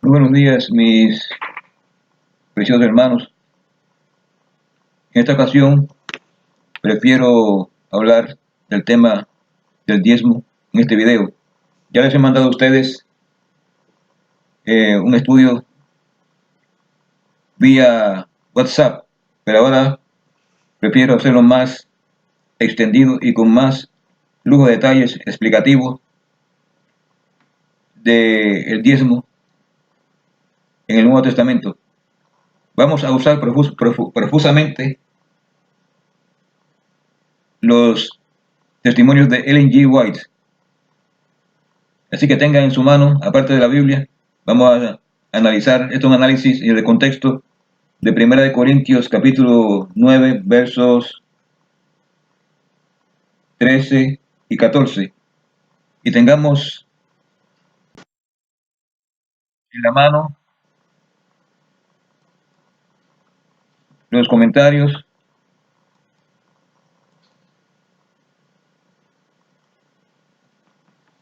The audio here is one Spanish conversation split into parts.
Muy buenos días, mis preciosos hermanos. En esta ocasión prefiero hablar del tema del diezmo en este video. Ya les he mandado a ustedes un estudio vía WhatsApp, pero ahora prefiero hacerlo más extendido y con más lujo de detalles explicativos del diezmo en el Nuevo Testamento. Vamos a usar profusamente los testimonios de Ellen G. White. Así que tengan en su mano, aparte de la Biblia, vamos a analizar, esto es un análisis de contexto de 1 Corintios capítulo 9, versos 13 y 14. Y tengamos en la mano los comentarios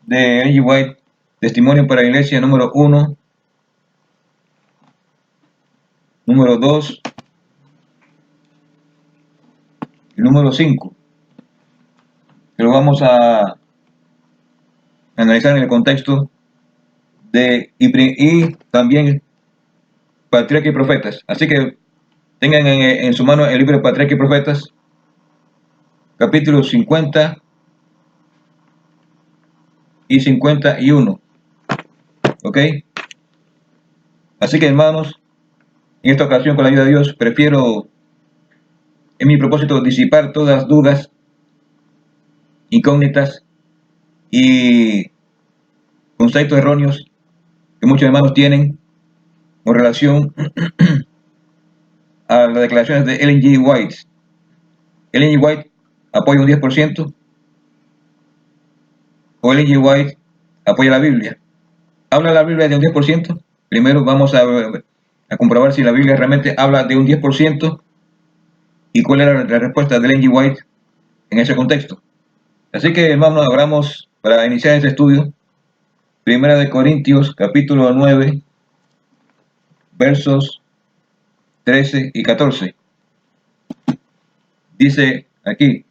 de Ellen G. White, Testimonio para la Iglesia número 1, número 2 y número 5. Que lo vamos a analizar en el contexto de y también Patriarca y Profetas. Así que tengan en su mano el libro de Patriarca y Profetas, capítulos 50 y 51. ¿Ok? Así que, hermanos, en esta ocasión, con la ayuda de Dios, prefiero, en mi propósito, disipar todas las dudas, incógnitas y conceptos erróneos que muchos hermanos tienen con relación a las declaraciones de Ellen G. White. Ellen G. White apoya un 10%, o Ellen G. White apoya la Biblia. ¿Habla la Biblia de un 10%? Primero vamos a comprobar si la Biblia realmente habla de un 10% y cuál era la respuesta de Ellen G. White en ese contexto. Así que, hermanos, abramos para iniciar este estudio 1 Corintios capítulo 9, versos 13 y 14. Dice aquí: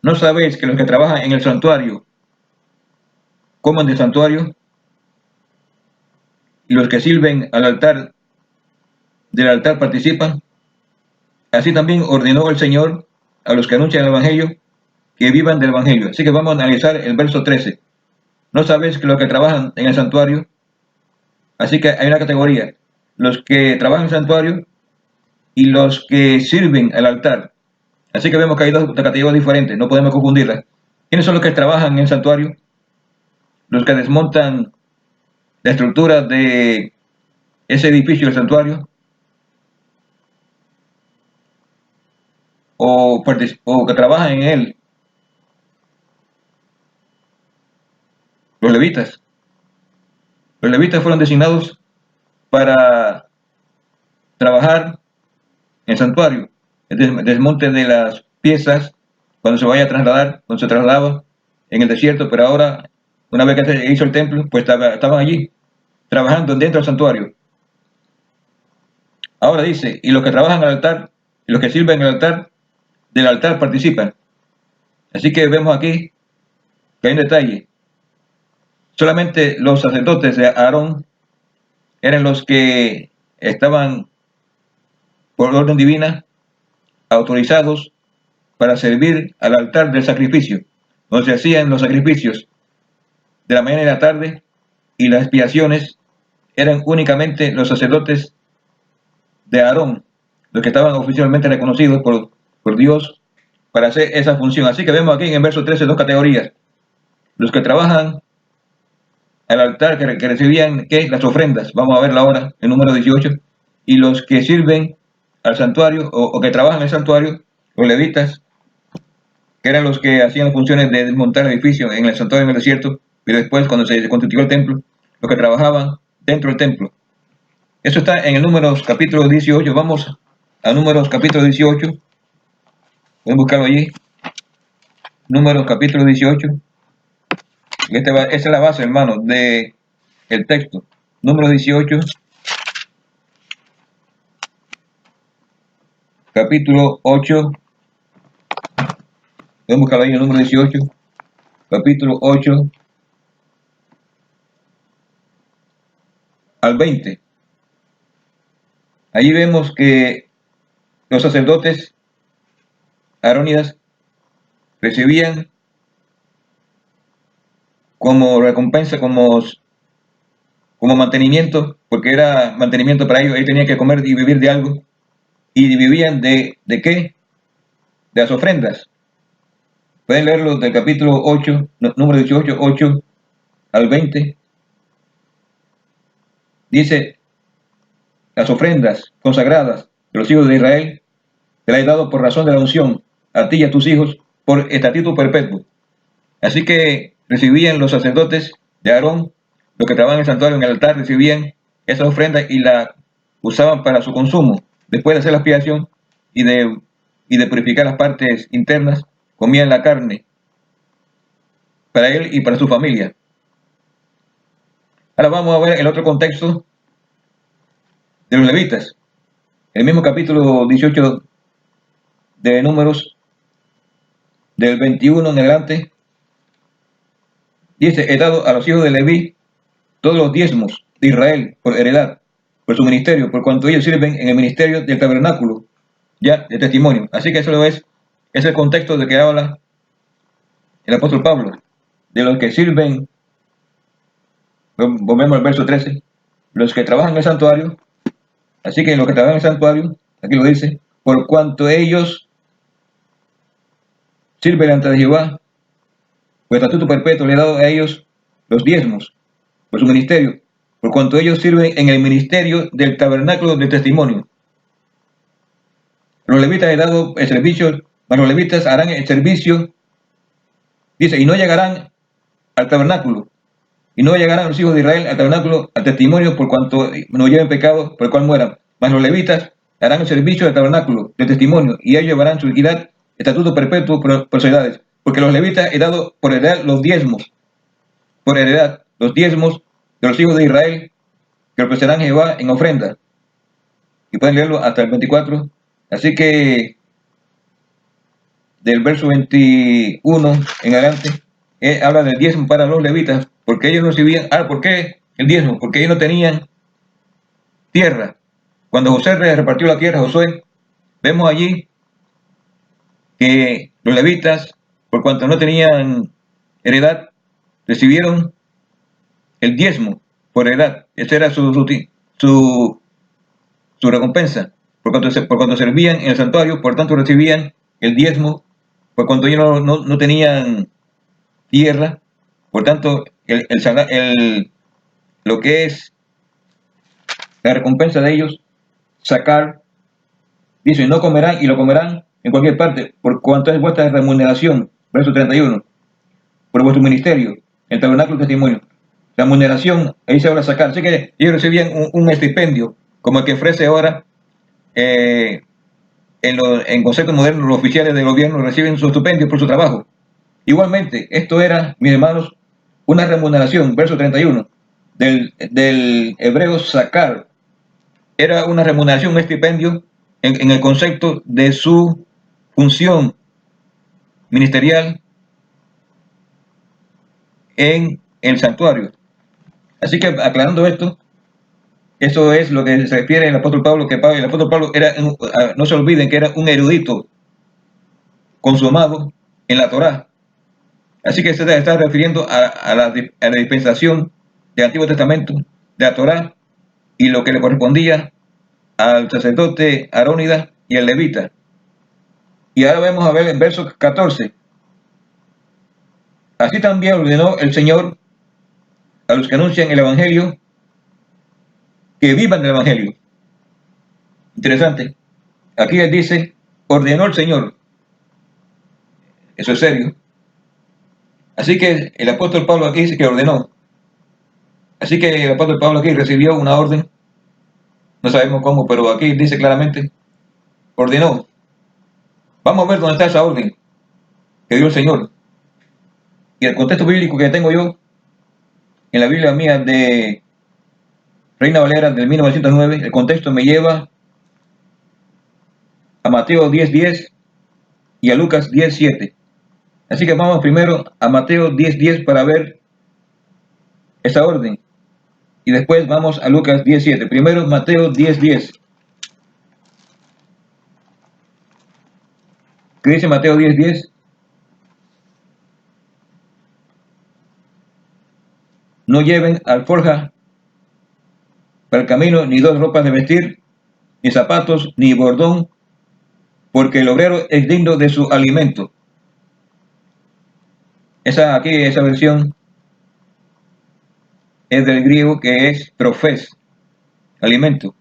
¿no sabéis que los que trabajan en el santuario comen del santuario, y los que sirven al altar del altar participan? Así también ordenó el Señor a los que anuncian el Evangelio que vivan del Evangelio. Así que vamos a analizar el verso 13. ¿No sabéis que los que trabajan en el santuario? Así que hay una categoría: los que trabajan en el santuario y los que sirven al altar. Así que vemos que hay dos categorías diferentes, no podemos confundirlas. ¿Quiénes son los que trabajan en el santuario? Los que desmontan la estructura de ese edificio del santuario, o que trabajan en él. Los levitas. Los levitas fueron designados para trabajar en el santuario, el desmonte de las piezas cuando se vaya a trasladar, cuando se trasladaba en el desierto, pero ahora, una vez que se hizo el templo, pues estaban allí, trabajando dentro del santuario. Ahora dice: y los que trabajan al altar, y los que sirven al altar, del altar participan. Así que vemos aquí que hay un detalle: solamente los sacerdotes de Aarón eran los que estaban, por orden divina, autorizados para servir al altar del sacrificio, donde se hacían los sacrificios de la mañana y la tarde, y las expiaciones eran únicamente los sacerdotes de Aarón, los que estaban oficialmente reconocidos por Dios para hacer esa función. Así que vemos aquí en el verso 13 dos categorías: los que trabajan al altar, que recibían las ofrendas, vamos a verla ahora, el número 18, y los que sirven al santuario, o que trabajan en el santuario, los levitas, que eran los que hacían funciones de desmontar el edificio en el santuario en el desierto, pero después, cuando se constituyó el templo, los que trabajaban dentro del templo. Eso está en el Números capítulo 18. Vamos a Números capítulo 18. Pueden buscarlo allí. Números capítulo 18. Esta es la base, hermano, del texto. número 18, capítulo 8, vamos a buscarlo ahí en el número 18, capítulo 8 al 20. Allí vemos que los sacerdotes arónidas recibían como recompensa, como mantenimiento, porque era mantenimiento para ellos, ellos tenían que comer y vivir de algo, y vivían ¿de qué? De las ofrendas. Pueden leerlo del capítulo 8, número 18, 8 al 20. Dice, las ofrendas consagradas de los hijos de Israel te las he dado por razón de la unción a ti y a tus hijos por estatuto perpetuo. Así que recibían los sacerdotes de Aarón, los que trabajaban en el santuario, en el altar, recibían esa ofrenda y la usaban para su consumo. Después de hacer la expiación y de purificar las partes internas, comían la carne para él y para su familia. Ahora vamos a ver el otro contexto de los levitas. El mismo capítulo 18 de Números, del 21 en adelante, dice, he dado a los hijos de Leví todos los diezmos de Israel por heredad, por su ministerio, por cuanto ellos sirven en el ministerio del tabernáculo, ya de testimonio. Así que eso es el contexto de que habla el apóstol Pablo, de los que sirven. Volvemos al verso 13, los que trabajan en el santuario. Así que los que trabajan en el santuario, aquí lo dice, por cuanto ellos sirven ante Jehová, pues estatuto perpetuo le he dado a ellos los diezmos por su ministerio, por cuanto ellos sirven en el ministerio del tabernáculo del testimonio. Los levitas he dado el servicio, mas los levitas harán el servicio, dice, y no llegarán al tabernáculo, y no llegarán los hijos de Israel al tabernáculo, al testimonio, por cuanto no lleven pecado por el cual mueran. Mas los levitas harán el servicio del tabernáculo del testimonio, y ellos llevarán su equidad, estatuto perpetuo por sus edades. Porque los levitas he dado por heredad los diezmos, por heredad, los diezmos de los hijos de Israel, que ofrecerán Jehová en ofrenda. Y pueden leerlo hasta el 24. Así que del verso 21 en adelante, habla del diezmo para los levitas, porque ellos no recibían. ¿Por qué el diezmo? Porque ellos no tenían tierra. Cuando José repartió la tierra a Josué, vemos allí que los levitas, por cuanto no tenían heredad, recibieron el diezmo por heredad. Esa era su recompensa. Por cuanto servían en el santuario, por tanto recibían el diezmo, por cuanto ellos no tenían tierra. Por tanto, lo que es la recompensa de ellos, sacar, dice, no comerán, y lo comerán en cualquier parte, por cuanto es vuestra remuneración, verso 31, por vuestro ministerio, el tabernáculo del testimonio. La remuneración, ahí se habla sacar. Así que ellos recibían un estipendio, como el que ofrece ahora, en conceptos modernos, los oficiales de gobierno reciben su estipendio por su trabajo. Igualmente, esto era, mis hermanos, una remuneración, verso 31, del hebreo sacar. Era una remuneración, un estipendio, en el concepto de su función ministerial en el santuario. Así que, aclarando esto, eso es lo que se refiere el apóstol Pablo, que el apóstol Pablo era, no se olviden que era un erudito consumado en la Torá. Así que se está refiriendo a la dispensación del Antiguo Testamento, de la Torá, y lo que le correspondía al sacerdote arónida y al levita. Y ahora vamos a ver el verso 14. Así también ordenó el Señor a los que anuncian el Evangelio que vivan del Evangelio. Interesante. Aquí él dice, ordenó el Señor. Eso es serio. Así que el apóstol Pablo aquí dice que ordenó. Así que el apóstol Pablo aquí recibió una orden. No sabemos cómo, pero aquí dice claramente, ordenó. Vamos a ver dónde está esa orden que dio el Señor. Y el contexto bíblico que tengo yo, en la Biblia mía de Reina Valera del 1909. El contexto me lleva a Mateo 10:10 y a Lucas 10:7. Así que vamos primero a Mateo 10:10 para ver esa orden. Y después vamos a Lucas 10:7. Primero Mateo 10:10. ¿Qué dice Mateo 10:10? No lleven alforja para el camino, ni dos ropas de vestir, ni zapatos, ni bordón, porque el obrero es digno de su alimento. Esa versión es del griego, que es trofes, alimento.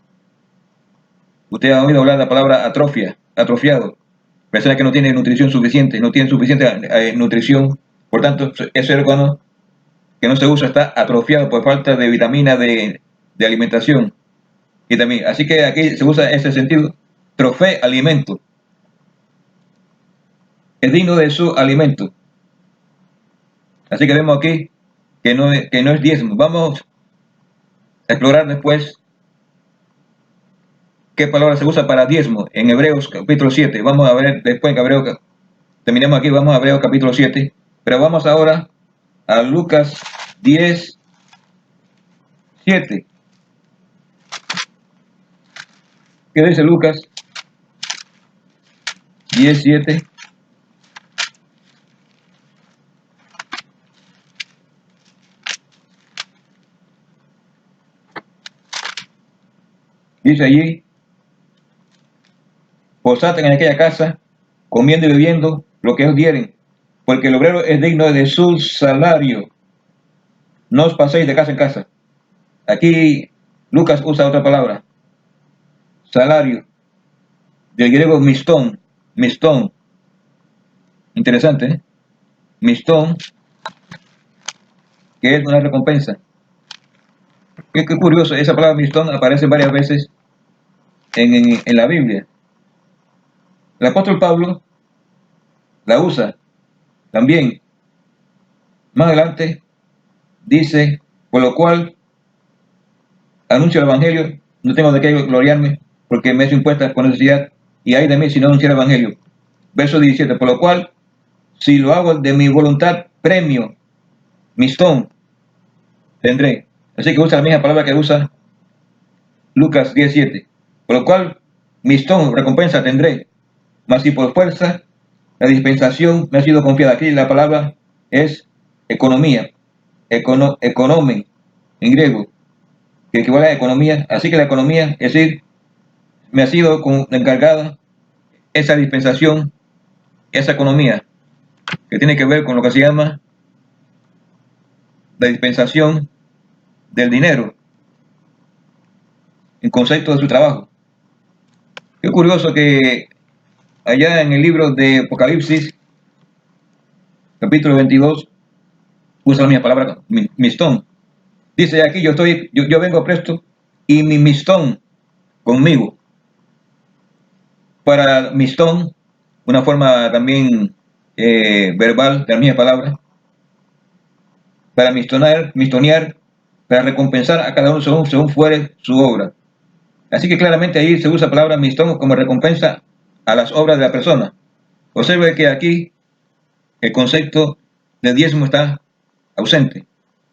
Usted ha oído hablar de la palabra atrofia, atrofiado. Persona que no tiene nutrición suficiente, no tiene suficiente nutrición, por tanto, ese órgano que no se usa está atrofiado por falta de vitamina de alimentación. Y también, así que aquí se usa ese sentido, trofé, alimento. Es digno de su alimento. Así que vemos aquí que no es diezmo. Vamos a explorar después qué palabra se usa para diezmo en Hebreos capítulo 7. Vamos a ver después que Hebreos, terminemos aquí, vamos a Hebreos capítulo 7. Pero vamos ahora a Lucas 10:7. ¿Qué dice Lucas 10:7? Dice allí: posad en aquella casa, comiendo y bebiendo lo que os dieren, porque el obrero es digno de su salario. No os paséis de casa en casa. Aquí Lucas usa otra palabra, salario, del griego mistón. Interesante, ¿eh? Mistón, que es una recompensa. Qué curioso, esa palabra mistón aparece varias veces en la Biblia. El apóstol Pablo la usa también. Más adelante dice: por lo cual anuncio el evangelio, no tengo de qué gloriarme, porque me es impuesta por necesidad, y hay de mí si no anuncio el evangelio. Verso 17: por lo cual, si lo hago de mi voluntad, premio, mistón, tendré. Así que usa la misma palabra que usa Lucas 10:7. Por lo cual, mistón, recompensa tendré. Mas si por fuerza, la dispensación me ha sido confiada. Aquí la palabra es economía, economen, en griego, que equivale a economía. Así que la economía, es decir, me ha sido encargada esa dispensación, esa economía, que tiene que ver con lo que se llama la dispensación del dinero, en concepto de su trabajo. Qué curioso que allá en el libro de Apocalipsis, capítulo 22, usa la misma palabra, mistón. Dice aquí: yo vengo presto y mi mistón conmigo. Para mistón, una forma también verbal de la misma palabra, para mistonear, para recompensar a cada uno según fuere su obra. Así que claramente ahí se usa la palabra mistón como recompensa a las obras de la persona. Observe que aquí el concepto de diezmo está ausente.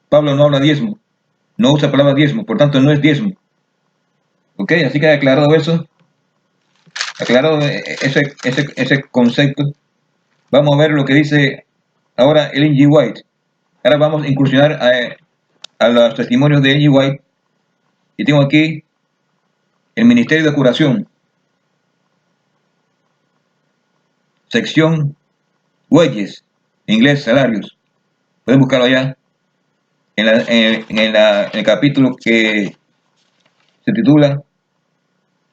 Pablo no habla diezmo, no usa la palabra diezmo, por tanto no es diezmo. Ok, así que aclarado eso, aclarado ese concepto, vamos a ver lo que dice ahora Ellen G. White. Ahora vamos a incursionar a los testimonios de Ellen G. White, y tengo aquí el Ministerio de Curación, sección wages, en inglés salarios. Pueden buscarlo allá en el capítulo que se titula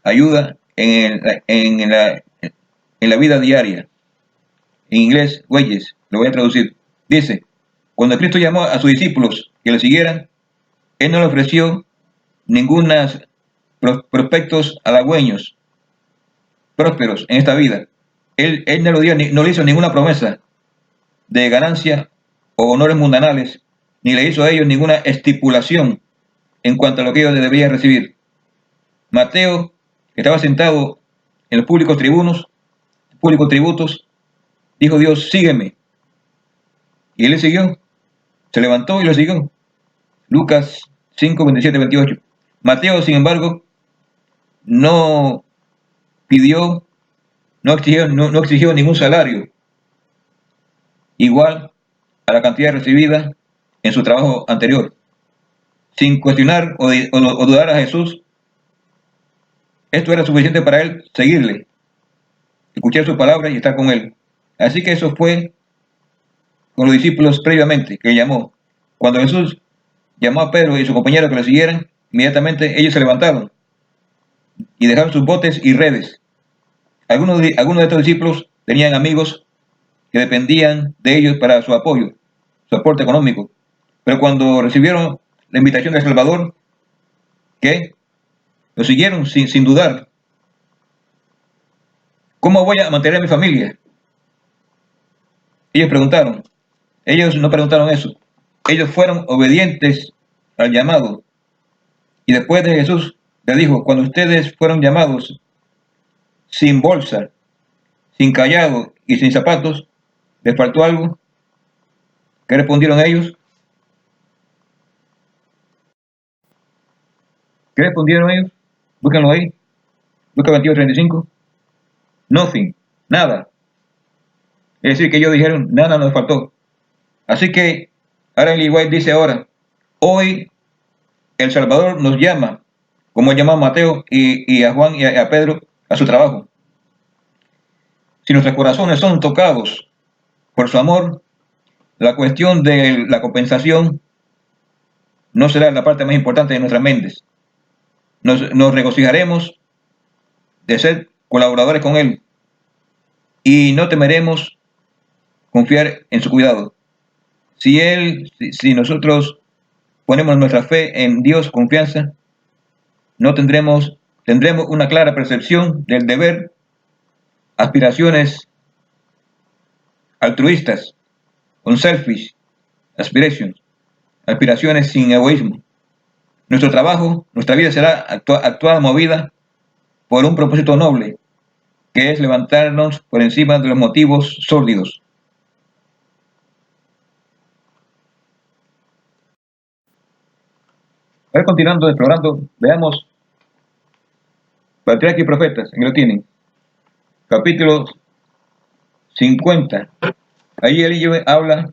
Ayuda en la vida diaria. En inglés, wages, lo voy a traducir. Dice: cuando Cristo llamó a sus discípulos que le siguieran, Él no le ofreció ningunos prospectos halagüeños, prósperos en esta vida. Él no le hizo ninguna promesa de ganancia o honores mundanales, ni le hizo a ellos ninguna estipulación en cuanto a lo que ellos debían recibir. Mateo, que estaba sentado en los públicos tributos, dijo Dios, sígueme. Y él le siguió, se levantó y lo siguió. Lucas 5, 27, 28. Mateo, sin embargo, no pidió, no exigió ningún salario igual a la cantidad recibida en su trabajo anterior. Sin cuestionar o dudar a Jesús, esto era suficiente para él seguirle, escuchar su palabra y estar con él. Así que eso fue con los discípulos previamente, que llamó. Cuando Jesús llamó a Pedro y su compañero que lo siguieran, inmediatamente ellos se levantaron y dejaron sus botes y redes. Algunos de estos discípulos tenían amigos que dependían de ellos para su apoyo, su aporte económico. Pero cuando recibieron la invitación del Salvador, ¿qué? Lo siguieron sin dudar. ¿Cómo voy a mantener a mi familia? Ellos preguntaron. Ellos no preguntaron eso. Ellos fueron obedientes al llamado. Y después de Jesús les dijo, cuando ustedes fueron llamados sin bolsa, sin cayado y sin zapatos, ¿les faltó algo? ¿Qué respondieron ellos? ¿Qué respondieron ellos? Búsquenlo ahí. Lucas 22:35. Nothing. Nada. Es decir, que ellos dijeron, nada nos faltó. Así que, ahora el White dice ahora, hoy el Salvador nos llama, como llamó a Mateo y a Juan y a Pedro a su trabajo. Si nuestros corazones son tocados por su amor, la cuestión de la compensación no será la parte más importante de nuestras mentes. Nos regocijaremos de ser colaboradores con Él y no temeremos confiar en su cuidado. Si nosotros ponemos nuestra fe en Dios, confianza, tendremos una clara percepción del deber, aspiraciones altruistas, unselfish aspirations, aspiraciones sin egoísmo. Nuestro trabajo, nuestra vida será actuada, movida por un propósito noble, que es levantarnos por encima de los motivos sórdidos. Ahora, continuando explorando, veamos Patriarcas y Profetas, en lo tienen. Capítulo 50. Ahí él habla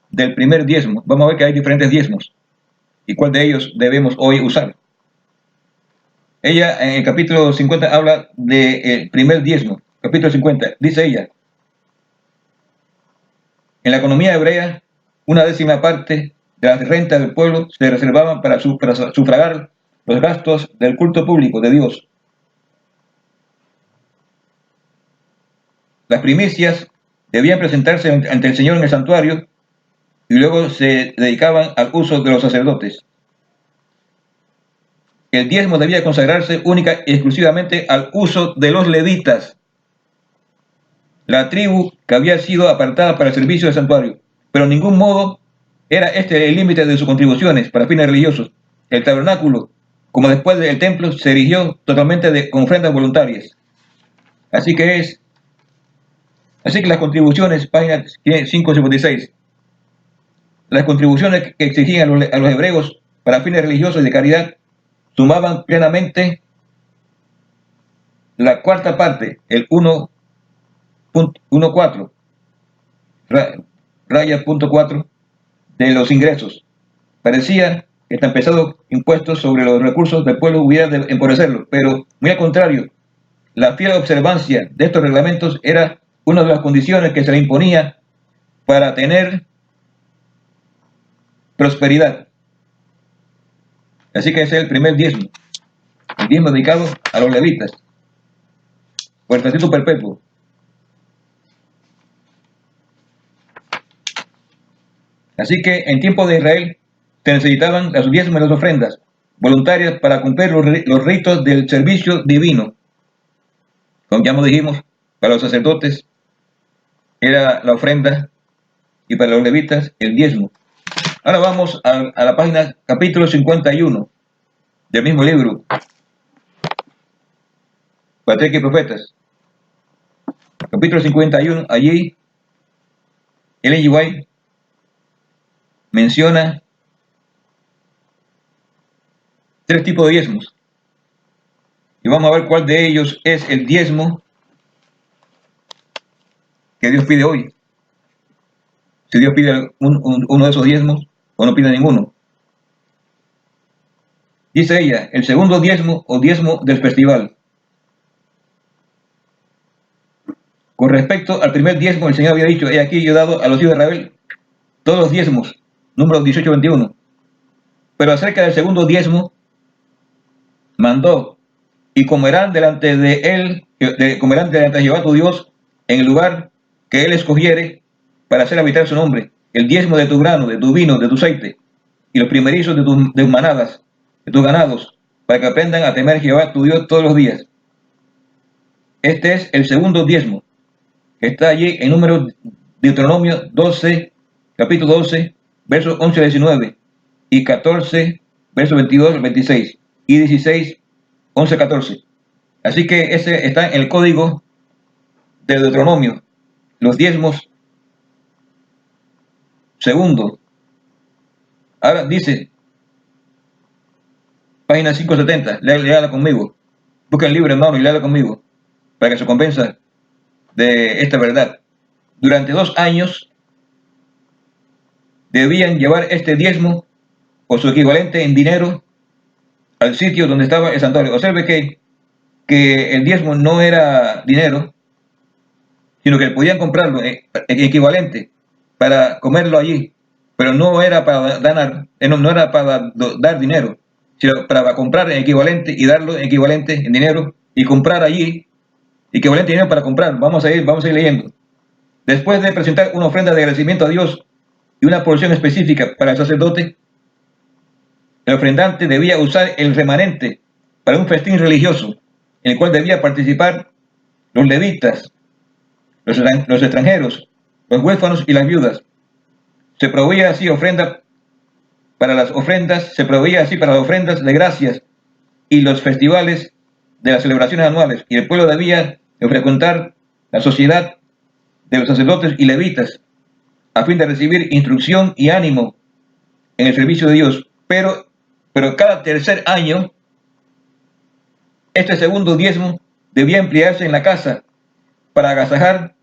del primer diezmo. Vamos a ver que hay diferentes diezmos y cuál de ellos debemos hoy usar. Ella en el capítulo 50 habla del primer diezmo. Capítulo 50, dice ella, en la economía hebrea, 1/10 parte de las rentas del pueblo se reservaban para sufragar los gastos del culto público de Dios. Las primicias debían presentarse ante el Señor en el santuario y luego se dedicaban al uso de los sacerdotes. El diezmo debía consagrarse única y exclusivamente al uso de los levitas, la tribu que había sido apartada para el servicio del santuario, pero en ningún modo era este el límite de sus contribuciones para fines religiosos. El tabernáculo, como después del templo, se erigió totalmente con ofrendas voluntarias. Así que las contribuciones, página 556, las contribuciones que exigían a los hebreos para fines religiosos y de caridad sumaban plenamente la cuarta parte, el 1.14, raya punto 4 de los ingresos. Parecía que tan pesados impuestos sobre los recursos del pueblo hubiera de empobrecerlo, pero muy al contrario, la fiel observancia de estos reglamentos era una de las condiciones que se le imponía para tener prosperidad. Así que ese es el primer diezmo, el diezmo dedicado a los levitas, por el estatuto perpetuo. Así que en tiempo de Israel se necesitaban los diezmos y las ofrendas voluntarias para cumplir los ritos del servicio divino. Como ya dijimos, para los sacerdotes era la ofrenda y para los levitas el diezmo. Ahora vamos a la página capítulo 51. del mismo libro, Patriarcas y Profetas, capítulo 51, allí Ellen G. White menciona 3 tipos de diezmos. Y vamos a ver cuál de ellos es el diezmo que Dios pide hoy. Si Dios pide uno de esos diezmos o no pide ninguno. Dice ella, el segundo diezmo o diezmo del festival. Con respecto al primer diezmo, el Señor había dicho, he aquí yo he dado a los hijos de Israel todos los diezmos, números 18-21. Pero acerca del segundo diezmo, mandó, y comerán delante de él, comerán delante de Jehová tu Dios, en el lugar que él escogiere para hacer habitar su nombre, el diezmo de tu grano, de tu vino, de tu aceite, y los primerizos de tus manadas, de tus ganados, para que aprendan a temer a Jehová tu Dios todos los días. Este es el segundo diezmo, que está allí en número Deuteronomio 12, capítulo 12, versos 11 a 19, y 14, versos 22 al 26, y 16, 11 a 14. Así que ese está en el código de Deuteronomio, los diezmos segundo. Ahora dice, página 570, léala conmigo. Busca el libro, hermano, y léala conmigo, para que se convenza de esta verdad. Durante 2 años debían llevar este diezmo o su equivalente en dinero al sitio donde estaba el santuario. Observe que el diezmo no era dinero, sino que podían comprarlo en equivalente para comerlo allí, pero no era para no era para dar dinero, sino para comprar en equivalente y darlo en equivalente en dinero y comprar allí equivalente dinero para comprar. Vamos a ir leyendo. Después de presentar una ofrenda de agradecimiento a Dios y una porción específica para el sacerdote, el ofrendante debía usar el remanente para un festín religioso, en el cual debía participar los levitas, los extranjeros, los huérfanos y las viudas. Se proveía así para las ofrendas de gracias y los festivales de las celebraciones anuales, y el pueblo debía frecuentar la sociedad de los sacerdotes y levitas a fin de recibir instrucción y ánimo en el servicio de Dios. Pero cada tercer año, este segundo diezmo debía emplearse en la casa para agasajar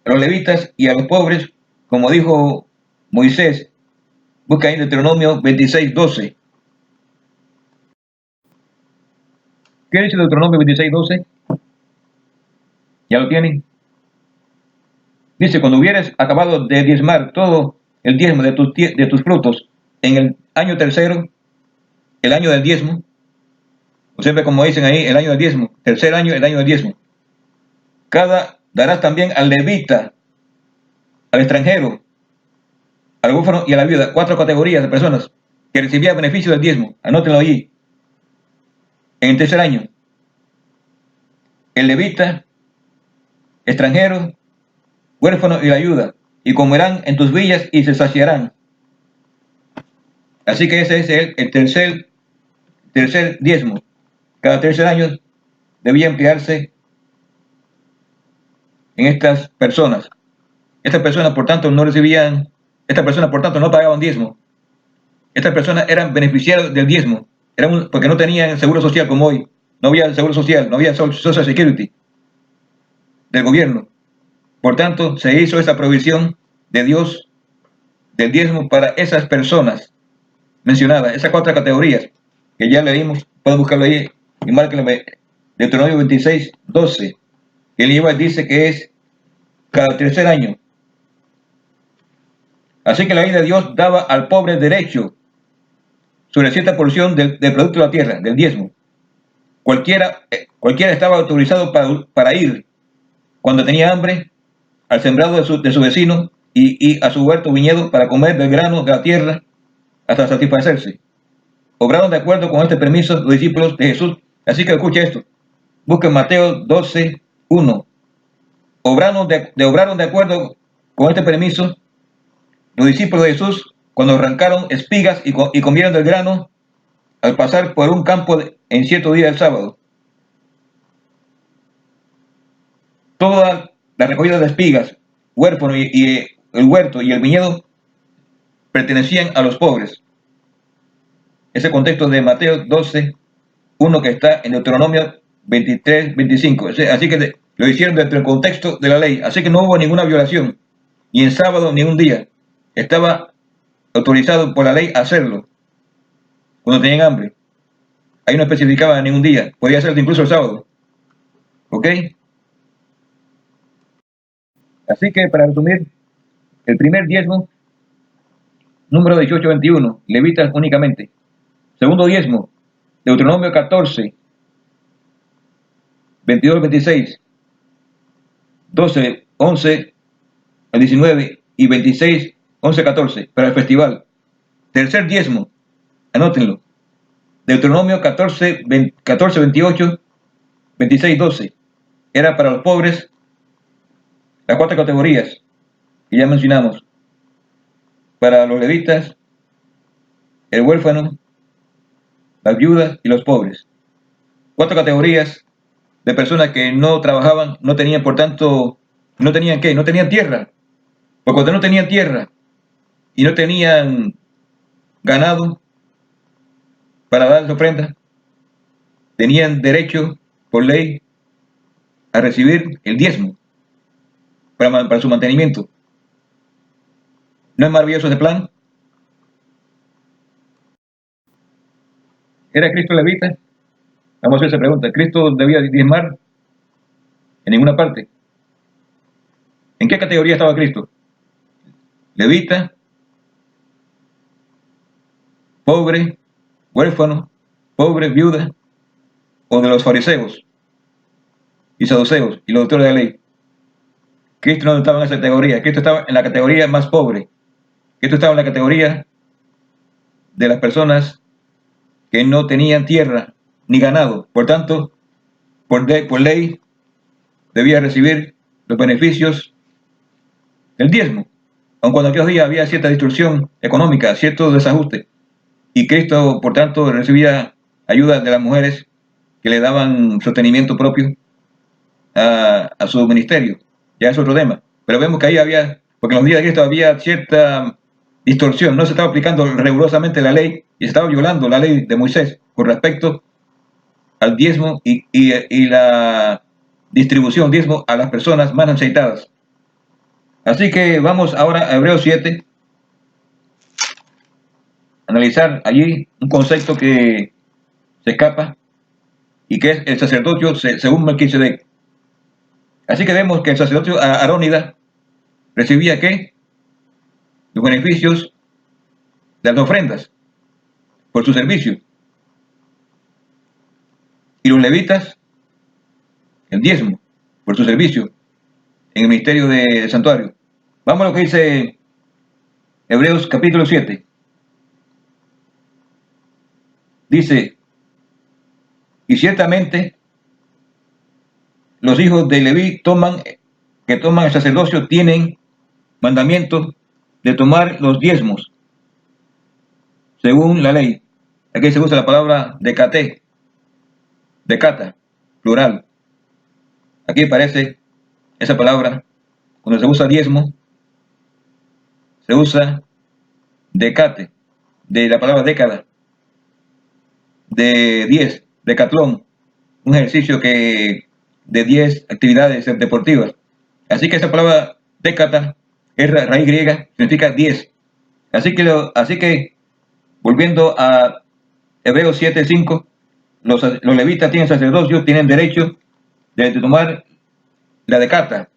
a los levitas y a los pobres, como dijo Moisés. Busca ahí Deuteronomio 26:12. ¿Qué dice Deuteronomio 26:12? ¿Ya lo tienen? Dice, cuando hubieres acabado de diezmar todo el diezmo de tus frutos en el año tercero, el año del diezmo, observe como dicen ahí, el año del diezmo, tercer año, el año del diezmo. Darás también al levita, al extranjero, al huérfano y a la viuda, 4 categorías de personas que recibían beneficio del diezmo. Anótenlo allí. En el tercer año, el levita, extranjero, huérfano y la viuda, y comerán en tus villas y se saciarán. Así que ese es el tercer diezmo. Cada tercer año debía emplearse en estas personas. Estas personas, por tanto, no pagaban diezmo. Estas personas eran beneficiarios del diezmo, porque no tenían seguro social como hoy. No había seguro social, no había Social Security del gobierno. Por tanto, se hizo esa provisión de Dios del diezmo para esas personas mencionadas, esas 4 categorías que ya leímos. Pueden buscarlo ahí y márquenlo. Deuteronomio 26:12. El IVA dice que es cada tercer año. Así que la ley de Dios daba al pobre derecho sobre cierta porción del producto de la tierra, del diezmo. Cualquiera estaba autorizado para ir cuando tenía hambre al sembrado de su vecino y a su huerto viñedo para comer del grano de la tierra hasta satisfacerse. Obraron de acuerdo con este permiso los discípulos de Jesús. Así que escuche esto. Busquen Mateo 12:1. Obraron de acuerdo con este permiso los discípulos de Jesús cuando arrancaron espigas y comieron del grano al pasar por un campo en cierto día del sábado, toda la recogida de espigas, huérfano y el huerto y el viñedo pertenecían a los pobres. Ese contexto de Mateo 12, 1 que está en Deuteronomio 23, 25. Así que lo hicieron dentro del contexto de la ley. Así que no hubo ninguna violación, ni en sábado ni un día. Estaba autorizado por la ley hacerlo cuando tenían hambre. Ahí no especificaba ningún día. Podía hacerlo incluso el sábado. ¿Ok? Así que para resumir, el primer diezmo, número 18-21, levitas únicamente. Segundo diezmo, Deuteronomio 14, 22-26, 12, 11 al 19 y 26, 11, 14 para el festival. Tercer diezmo, anótenlo, Deuteronomio 14, 28, 26, 12. Era para los pobres las 4 categorías que ya mencionamos. Para los levitas, el huérfano, las viudas y los pobres. 4 categorías de personas que no trabajaban, no tenían, por tanto, no tenían ¿qué? No tenían tierra. Porque cuando no tenían tierra y no tenían ganado para dar su ofrenda, tenían derecho por ley a recibir el diezmo para su mantenimiento. ¿No es maravilloso ese plan? ¿Era Cristo levita? Vamos a hacer esa pregunta. ¿Cristo debía diezmar? En ninguna parte. ¿En qué categoría estaba Cristo? Levita, pobre, huérfano, pobre, viuda, o de los fariseos y saduceos y los doctores de la ley. Cristo no estaba en esa categoría. Cristo estaba en la categoría más pobre. Cristo estaba en la categoría de las personas que no tenían tierra ni ganado. Por tanto, por ley, debía recibir los beneficios del diezmo. Aun cuando aquellos días había cierta distorsión económica, cierto desajuste. Y Cristo, por tanto, recibía ayuda de las mujeres que le daban sostenimiento propio a su ministerio. Ya es otro tema. Pero vemos que ahí había, porque en los días de Cristo había cierta distorsión, no se estaba aplicando rigurosamente la ley y se estaba violando la ley de Moisés con respecto al diezmo y la distribución diezmo a las personas más necesitadas. Así que vamos ahora a Hebreos 7, analizar allí un concepto que se escapa y que es el sacerdocio según Melquisedec. Así que vemos que el sacerdocio arónida recibía ¿qué? Los beneficios de las ofrendas por su servicio. Y los levitas, el diezmo por su servicio en el ministerio del santuario. Vamos a lo que dice Hebreos capítulo 7. Dice, y ciertamente los hijos de Leví que toman el sacerdocio tienen mandamiento de tomar los diezmos según la ley. Aquí se usa la palabra decata, plural. Aquí aparece esa palabra. Cuando se usa diezmo, se usa decate, de la palabra década, de 10, decatlón, un ejercicio de 10 actividades deportivas. Así que esa palabra décata es raíz griega, significa 10. Así que volviendo a Hebreos 7:5, los levitas tienen sacerdocio, tienen derecho de tomar la decata,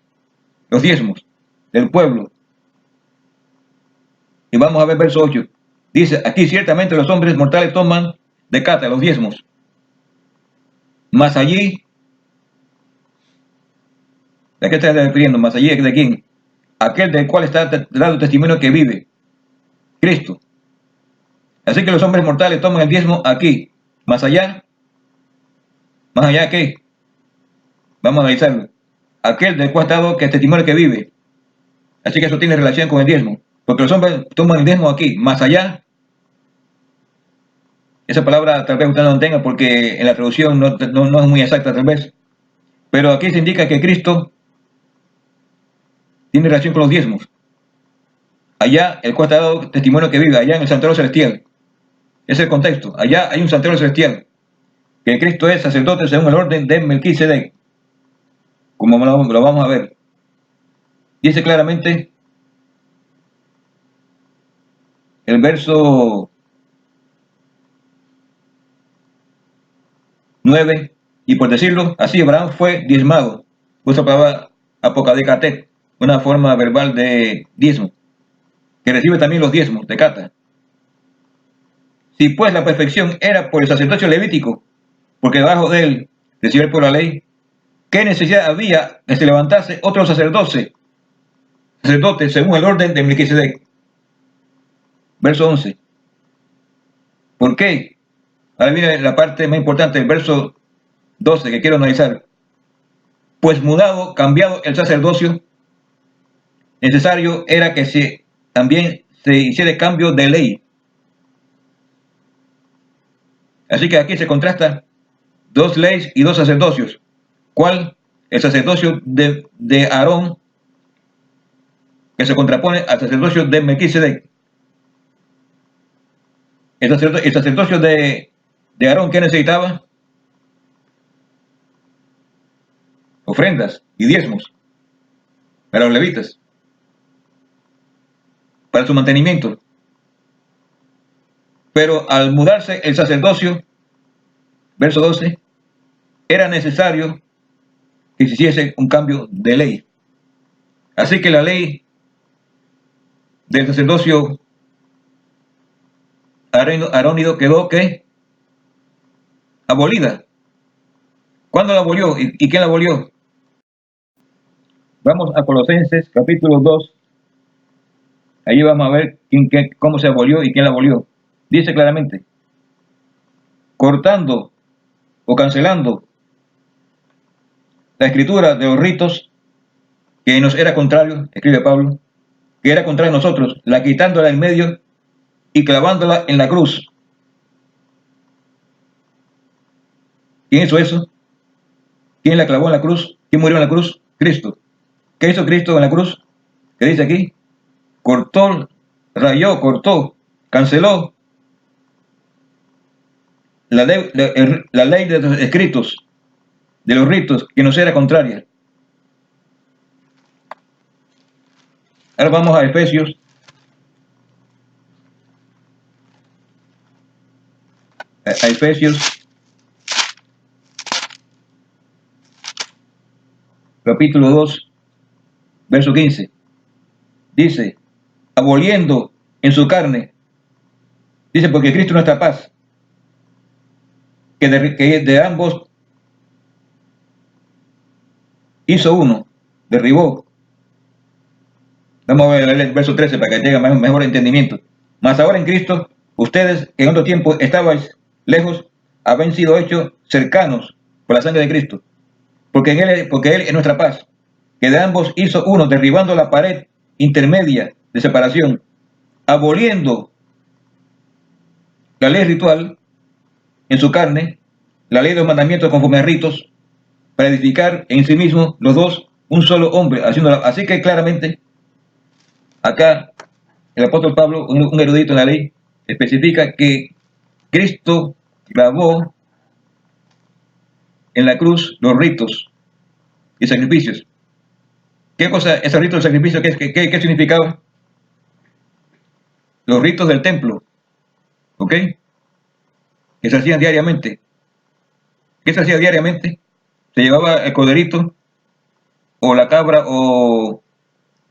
los diezmos del pueblo. Y vamos a ver verso 8. Dice, aquí ciertamente los hombres mortales toman decata, los diezmos. Mas allí, ¿de qué está refiriendo? Mas allí, ¿de quién? Aquel del cual está dando testimonio que vive, Cristo. Así que los hombres mortales toman el diezmo aquí. Más allá ¿qué? Vamos a analizarlo. Aquel del cual está dado que testimonio que vive. Así que eso tiene relación con el diezmo. Porque los hombres toman el diezmo aquí. Más allá Esa palabra tal vez usted no la tenga porque en la traducción no es muy exacta tal vez. Pero aquí se indica que Cristo tiene relación con los diezmos. Allá el cual está dado testimonio que vive, allá en el santuario celestial. Ese es el contexto. Allá hay un santuario celestial. Que Cristo es sacerdote según el orden de Melquisedec. Como lo vamos a ver. Dice claramente el verso 9, y por decirlo así, Abraham fue diezmado. Usa la palabra apocadecatet, una forma verbal de diezmo, que recibe también los diezmos de cata. Si pues la perfección era por el sacerdocio levítico, porque debajo de él recibe por la ley, ¿qué necesidad había de se levantase otro sacerdote según el orden de Melquisedec? Verso 11. ¿Por qué? Ahora viene la parte más importante, el verso 12 que quiero analizar. Pues mudado, cambiado el sacerdocio, necesario era que también se hiciera cambio de ley. Así que aquí se contrasta dos leyes y dos sacerdocios. ¿Cuál? El sacerdocio de Aarón, que se contrapone al sacerdocio de Melquisedec. El sacerdocio de Aarón, ¿qué necesitaba? Ofrendas y diezmos para los levitas, para su mantenimiento. Pero al mudarse el sacerdocio, verso 12, era necesario que se hiciese un cambio de ley. Así que la ley del sacerdocio arónido quedó ¿qué? Abolida. ¿Cuándo la abolió? ¿Y quién la abolió? Vamos a Colosenses capítulo 2. Ahí vamos a ver cómo se abolió y quién la abolió. Dice claramente, cortando o cancelando la escritura de los ritos que nos era contrario, escribe Pablo, que era contrario a nosotros, la quitándola en medio y clavándola en la cruz. ¿Quién hizo eso? ¿Quién la clavó en la cruz? ¿Quién murió en la cruz? Cristo. ¿Qué hizo Cristo en la cruz? ¿Qué dice aquí? Cortó, rayó, cortó, canceló la ley de los escritos, de los ritos, que nos era contraria. Ahora vamos a Efesios. A Efesios capítulo 2, verso 15. Dice, aboliendo en su carne, dice, porque Cristo es nuestra paz, que de ambos hizo uno, derribó. Vamos a ver el verso 13 para que tenga mejor entendimiento. Mas ahora en Cristo, ustedes que en otro tiempo estabais lejos, habéis sido hechos cercanos por la sangre de Cristo. Porque Él es nuestra paz, que de ambos hizo uno, derribando la pared intermedia de separación, aboliendo la ley ritual en su carne, la ley de los mandamientos conforme a ritos, para edificar en sí mismo los dos un solo hombre, así que claramente acá el apóstol Pablo, un erudito en la ley, especifica que Cristo clavó en la cruz los ritos y sacrificios. ¿Qué cosa esos ritos y sacrificios? ¿Qué significaba? Los ritos del templo, ¿ok? Que se hacían diariamente. ¿Qué se hacía diariamente? Se llevaba el corderito o la cabra o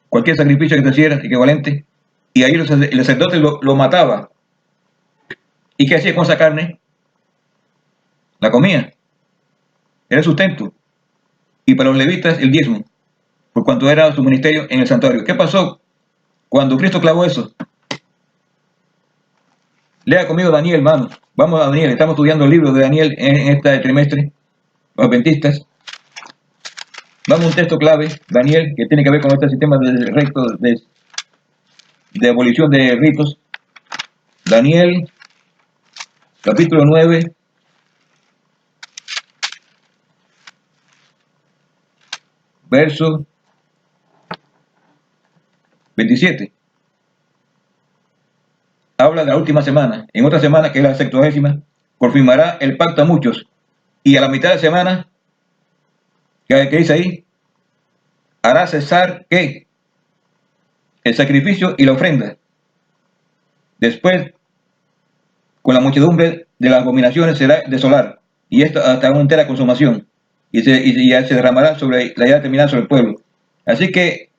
cualquier sacrificio que se hiciera equivalente, y ahí el sacerdote lo mataba. ¿Y qué hacía con esa carne? La comía. Era el sustento. Y para los levitas el diezmo, por cuanto era su ministerio en el santuario. ¿Qué pasó cuando Cristo clavó eso? Lea conmigo Daniel, hermano. Vamos a Daniel, estamos estudiando el libro de Daniel en este trimestre, los adventistas. Vamos a un texto clave, Daniel, que tiene que ver con este sistema de abolición de ritos. Daniel, capítulo 9, verso 27. Habla de la última semana. En otra semana, que es la 70ª, confirmará el pacto a muchos. Y a la mitad de la semana, que dice ahí, hará cesar ¿qué? El sacrificio y la ofrenda. Después, con la muchedumbre de las abominaciones será desolar, y esto hasta una entera consumación, y ya se derramará sobre la edad terminal sobre el pueblo. Así que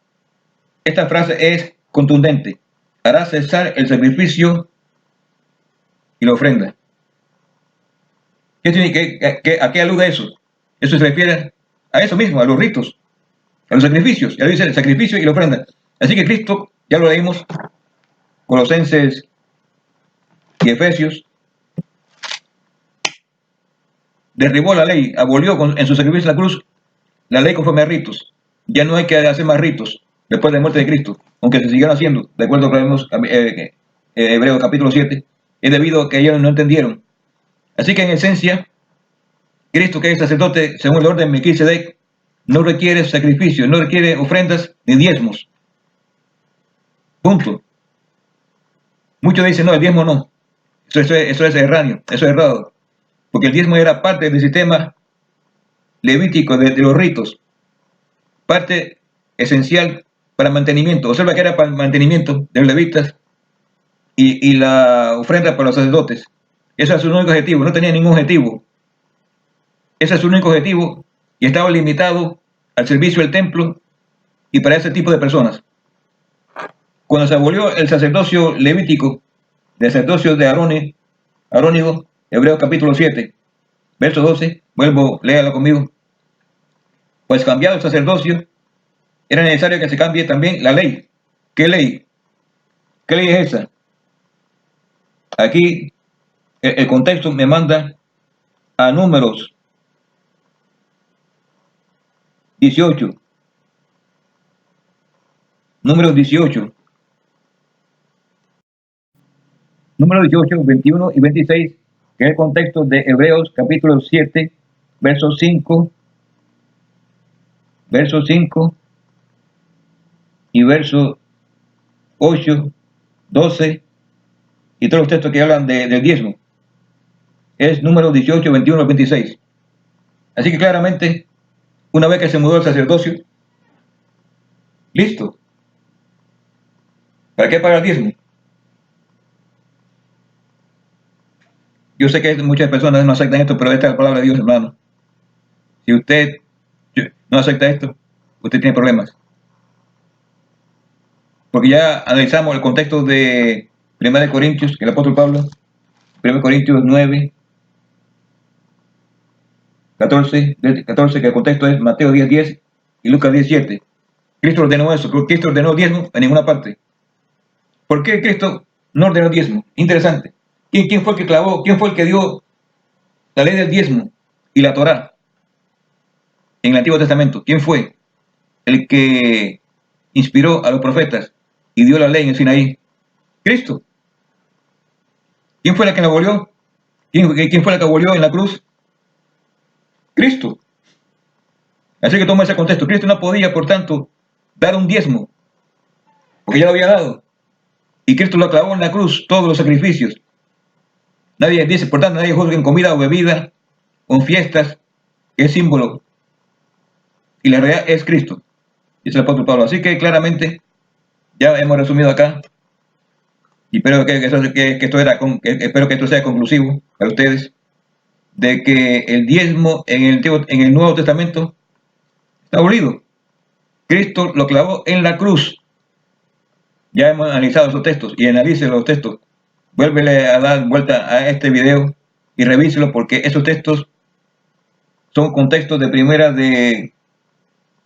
esta frase es contundente. Hará cesar el sacrificio y la ofrenda. ¿A qué alude eso? Eso se refiere a eso mismo, a los ritos, a los sacrificios. Ya dice el sacrificio y la ofrenda. Así que Cristo, ya lo leímos, Colosenses y Efesios, derribó la ley, abolió en su sacrificio en la cruz la ley conforme a ritos. Ya no hay que hacer más ritos después de la muerte de Cristo, aunque se siguieron haciendo, de acuerdo a lo que vemos Hebreos capítulo 7, es debido a que ellos no entendieron. Así que en esencia, Cristo, que es sacerdote según el orden de Melquisedec, no requiere sacrificios, no requiere ofrendas ni diezmos. Punto. Muchos dicen, no, el diezmo no. Eso es erróneo, eso es errado. Porque el diezmo era parte del sistema levítico de los ritos. Parte esencial para mantenimiento. Observa que era para el mantenimiento de los levitas y la ofrenda para los sacerdotes. Ese era su único objetivo, no tenía ningún objetivo. Ese es su único objetivo y estaba limitado al servicio del templo y para ese tipo de personas. Cuando se abolió el sacerdocio levítico, el sacerdocio de Arónigo, Hebreos capítulo 7, verso 12, vuelvo, léalo conmigo. Pues cambiado el sacerdocio, era necesario que se cambie también la ley. ¿Qué ley? ¿Qué ley es esa? Aquí el contexto me manda a Números 18. Números 18. Números 18, 21 y 26, que es el contexto de Hebreos capítulo 7, verso 5, y verso 8, 12, y todos los textos que hablan del diezmo. Es Números 18, 21 y 26. Así que claramente, una vez que se mudó el sacerdocio, listo. ¿Para qué pagar el diezmo? Yo sé que muchas personas no aceptan esto, pero esta es la palabra de Dios, hermano. Si usted no acepta esto, usted tiene problemas. Porque ya analizamos el contexto de 1 Corintios, que el apóstol Pablo, 1 Corintios 9, 14, que el contexto es Mateo 10, 10 y Lucas 10, 7. Cristo ordenó eso, porque Cristo ordenó diezmo en ninguna parte. ¿Por qué Cristo no ordenó diezmo? Interesante. ¿Quién fue el que clavó? ¿Quién fue el que dio la ley del diezmo y la Torá en el Antiguo Testamento? ¿Quién fue el que inspiró a los profetas y dio la ley en el Sinaí? Cristo. ¿Quién fue el que la abolió? ¿Quién fue el que abolió en la cruz? Cristo. Así que toma ese contexto. Cristo no podía, por tanto, dar un diezmo, porque ya lo había dado. Y Cristo lo clavó en la cruz, todos los sacrificios. Nadie dice, por tanto, nadie juzga en comida o bebida, o en fiestas, que es símbolo. Y la realidad es Cristo, dice el apóstol Pablo. Así que claramente, ya hemos resumido acá. Y espero espero que esto sea conclusivo para ustedes, de que el diezmo en el Nuevo Testamento está abolido. Cristo lo clavó en la cruz. Ya hemos analizado esos textos y analice los textos. Vuélvele a dar vuelta a este video y revíselo, porque esos textos son contextos de primera de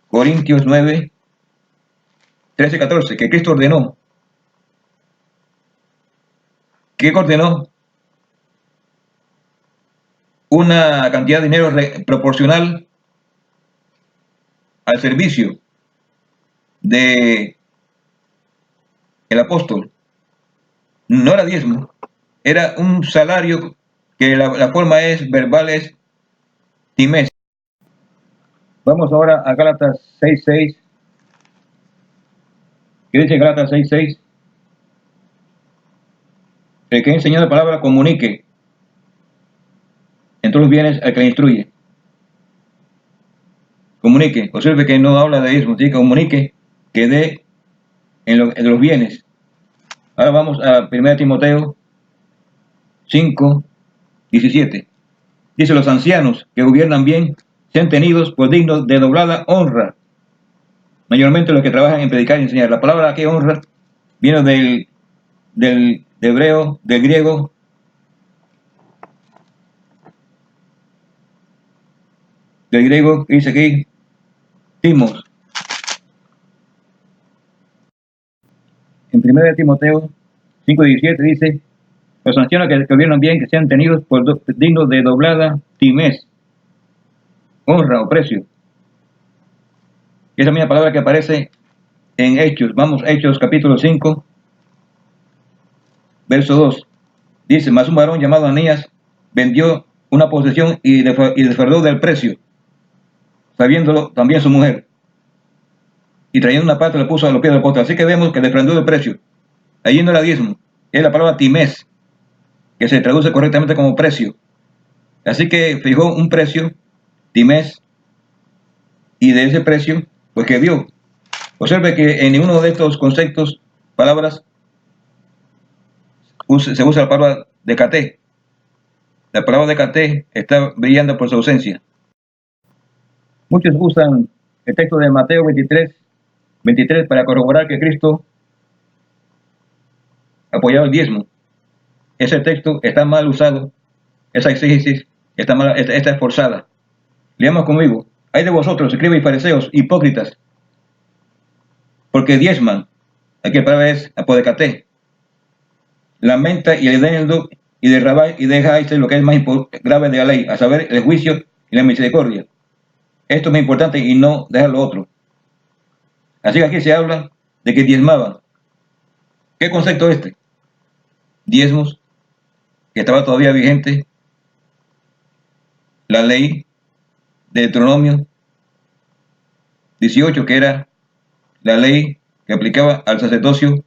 Corintios 9, 13, 14, que Cristo ordenó. ¿Qué ordenó? Una cantidad de dinero proporcional al servicio de el apóstol. No era diezmo, era un salario que la forma es verbal, es times. Vamos ahora a Gálatas 6:6, que dice Gálatas 6:6, el que enseña la palabra comunique en todos los bienes al que le instruye. Comunique, observe que no habla de ismo, que comunique, que dé en los bienes. Ahora vamos a 1 Timoteo 5:17. Dice: los ancianos que gobiernan bien sean tenidos por dignos de doblada honra, mayormente los que trabajan en predicar y enseñar. La palabra que honra viene del hebreo, del griego, que dice aquí, timos. En 1 Timoteo 5:17 dice: los ancianos que gobiernan bien, que sean tenidos por dignos de doblada times, honra o precio. Esa misma palabra que aparece en Hechos. Vamos, Hechos capítulo 5, verso 2. Dice: mas un varón llamado Anías vendió una posesión y defraudó del precio, sabiéndolo también su mujer, y trayendo una parte le puso a los pies del apóstol. Así que vemos que defraudó del precio. Allí no era diezmo, es la palabra times, que se traduce correctamente como precio. Así que fijó un precio, times, y de ese precio, pues que dio. Observe que en ninguno de estos conceptos, palabras, se usa la palabra decaté. La palabra decaté está brillando por su ausencia. Muchos usan el texto de Mateo 23 para corroborar que Cristo apoyaba el diezmo. Ese texto está mal usado, esa exégesis está esforzada. Leamos conmigo: hay de vosotros, escribas y fariseos, hipócritas, porque diezman, aquí la palabra es apodecaté, lamenta y aledendo y derrabáis y dejáis lo que es más grave de la ley, a saber, el juicio y la misericordia. Esto es muy importante y no dejar lo otro. Así que aquí se habla de que diezmaban. ¿Qué concepto este? Diezmos, que estaba todavía vigente la ley de Deuteronomio 18, que era la ley que aplicaba al sacerdocio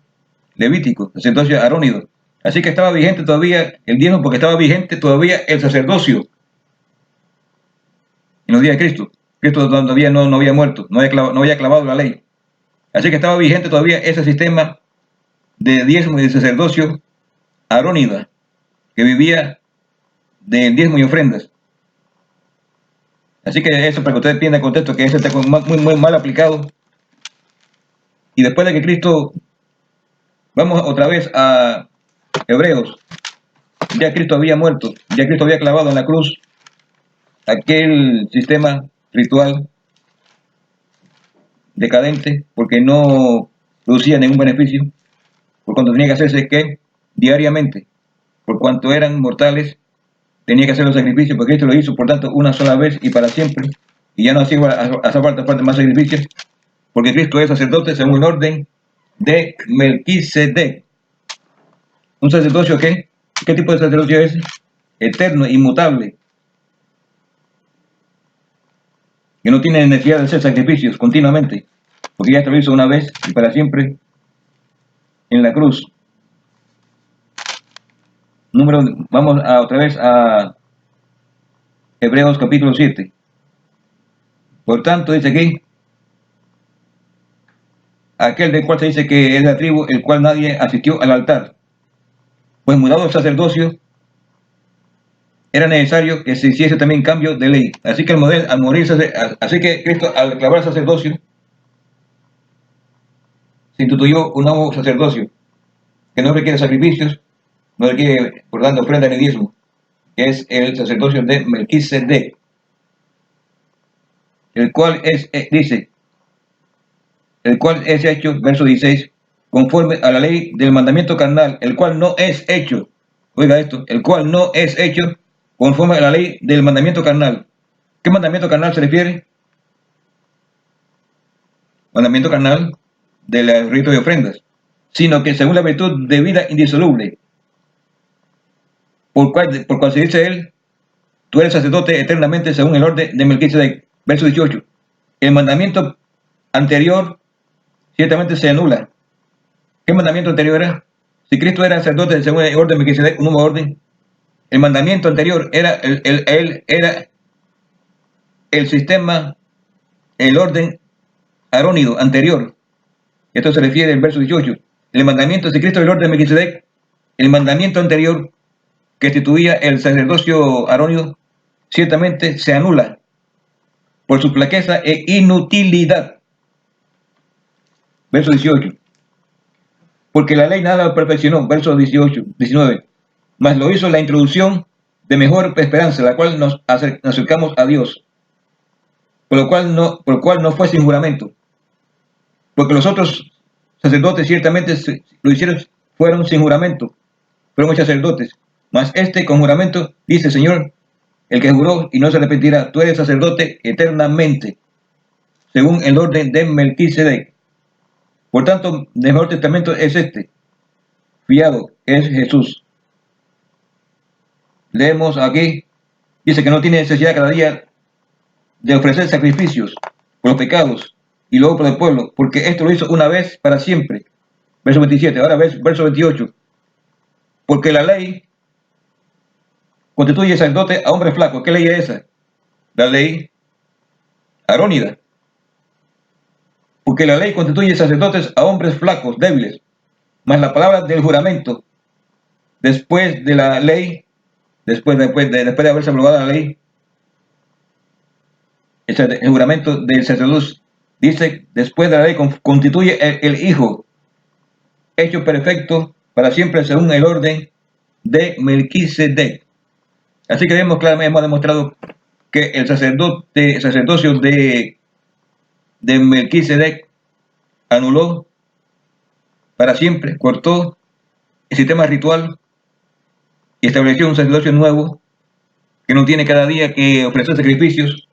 levítico, sacerdocio arónido. Así que estaba vigente todavía el diezmo, porque estaba vigente todavía el sacerdocio en los días de Cristo. Cristo todavía no había muerto, no había clavado la ley. Así que estaba vigente todavía ese sistema de diezmo y de sacerdocio arónida, que vivía del diezmo y ofrendas. Así que eso, para que ustedes entiendan el contexto, que ese está muy mal aplicado. Y después de que Cristo, vamos otra vez a Hebreos, ya Cristo había muerto, ya Cristo había clavado en la cruz aquel sistema ritual decadente, porque no producía ningún beneficio, por cuanto tenía que hacerse que diariamente, por cuanto eran mortales, tenía que hacer los sacrificios, porque Cristo lo hizo, por tanto, una sola vez y para siempre, y ya no hacía falta más sacrificios, porque Cristo es sacerdote según el orden de Melquisedec. ¿Un sacerdocio qué? ¿Qué tipo de sacerdocio es? Eterno, inmutable, que no tiene necesidad de hacer sacrificios continuamente, porque ya lo hizo una vez y para siempre en la cruz. Vamos otra vez a Hebreos capítulo 7. Por tanto, dice aquí, aquel del cual se dice que es la tribu, el cual nadie asistió al altar. Pues mudado el sacerdocio, era necesario que se hiciese también cambio de ley. Así que el modelo, al morirse, así que Cristo, al clavar el sacerdocio, se instituyó un nuevo sacerdocio, que no requiere sacrificios, no requiere, por tanto, ofrenda ni diezmo, que es el sacerdocio de Melquisedec, el cual dice, el cual es hecho, verso 16, conforme a la ley del mandamiento carnal, el cual no es hecho, oiga esto, el cual no es hecho conforme a la ley del mandamiento carnal. ¿Qué mandamiento carnal se refiere? Mandamiento carnal del rito de ofrendas, sino que según la virtud de vida indisoluble. por cual se dice él, tú eres sacerdote eternamente según el orden de Melquisedec. Verso 18. El mandamiento anterior ciertamente se anula. ¿Qué mandamiento anterior era? Si Cristo era sacerdote según el orden de Melquisedec, un nuevo orden, el mandamiento anterior era era el sistema, el orden arónido anterior. Esto se refiere al verso 18. El mandamiento de Cristo, el orden de Melquisedec, el mandamiento anterior que instituía el sacerdocio arónido, ciertamente se anula por su flaqueza e inutilidad. Verso 18. Porque la ley nada lo perfeccionó. Verso 19. Mas lo hizo la introducción de mejor esperanza, la cual nos acercamos a Dios. Por lo cual no fue sin juramento. Porque los otros sacerdotes ciertamente lo hicieron, fueron sin juramento. Fueron sacerdotes. Mas este con juramento dice, Señor, el que juró y no se arrepentirá, tú eres sacerdote eternamente, según el orden de Melquisedec. Por tanto, el mejor testamento es este, fiado, es Jesús. Leemos aquí, dice que no tiene necesidad cada día de ofrecer sacrificios por los pecados y luego por el pueblo, porque esto lo hizo una vez para siempre. Verso 27, ahora verso 28. Porque la ley constituye sacerdote a hombres flacos. ¿Qué ley es esa? La ley arónida. Porque la ley constituye sacerdotes a hombres flacos, débiles. Mas la palabra del juramento, después de la ley, después de haberse aprobado la ley, el juramento del sacerdote dice, después de la ley, constituye el Hijo, hecho perfecto para siempre según el orden de Melquisedec. Así que vemos claramente, hemos demostrado que el sacerdocio de Melquisedec anuló para siempre, cortó el sistema ritual y estableció un sacerdocio nuevo que no tiene cada día que ofrecer sacrificios,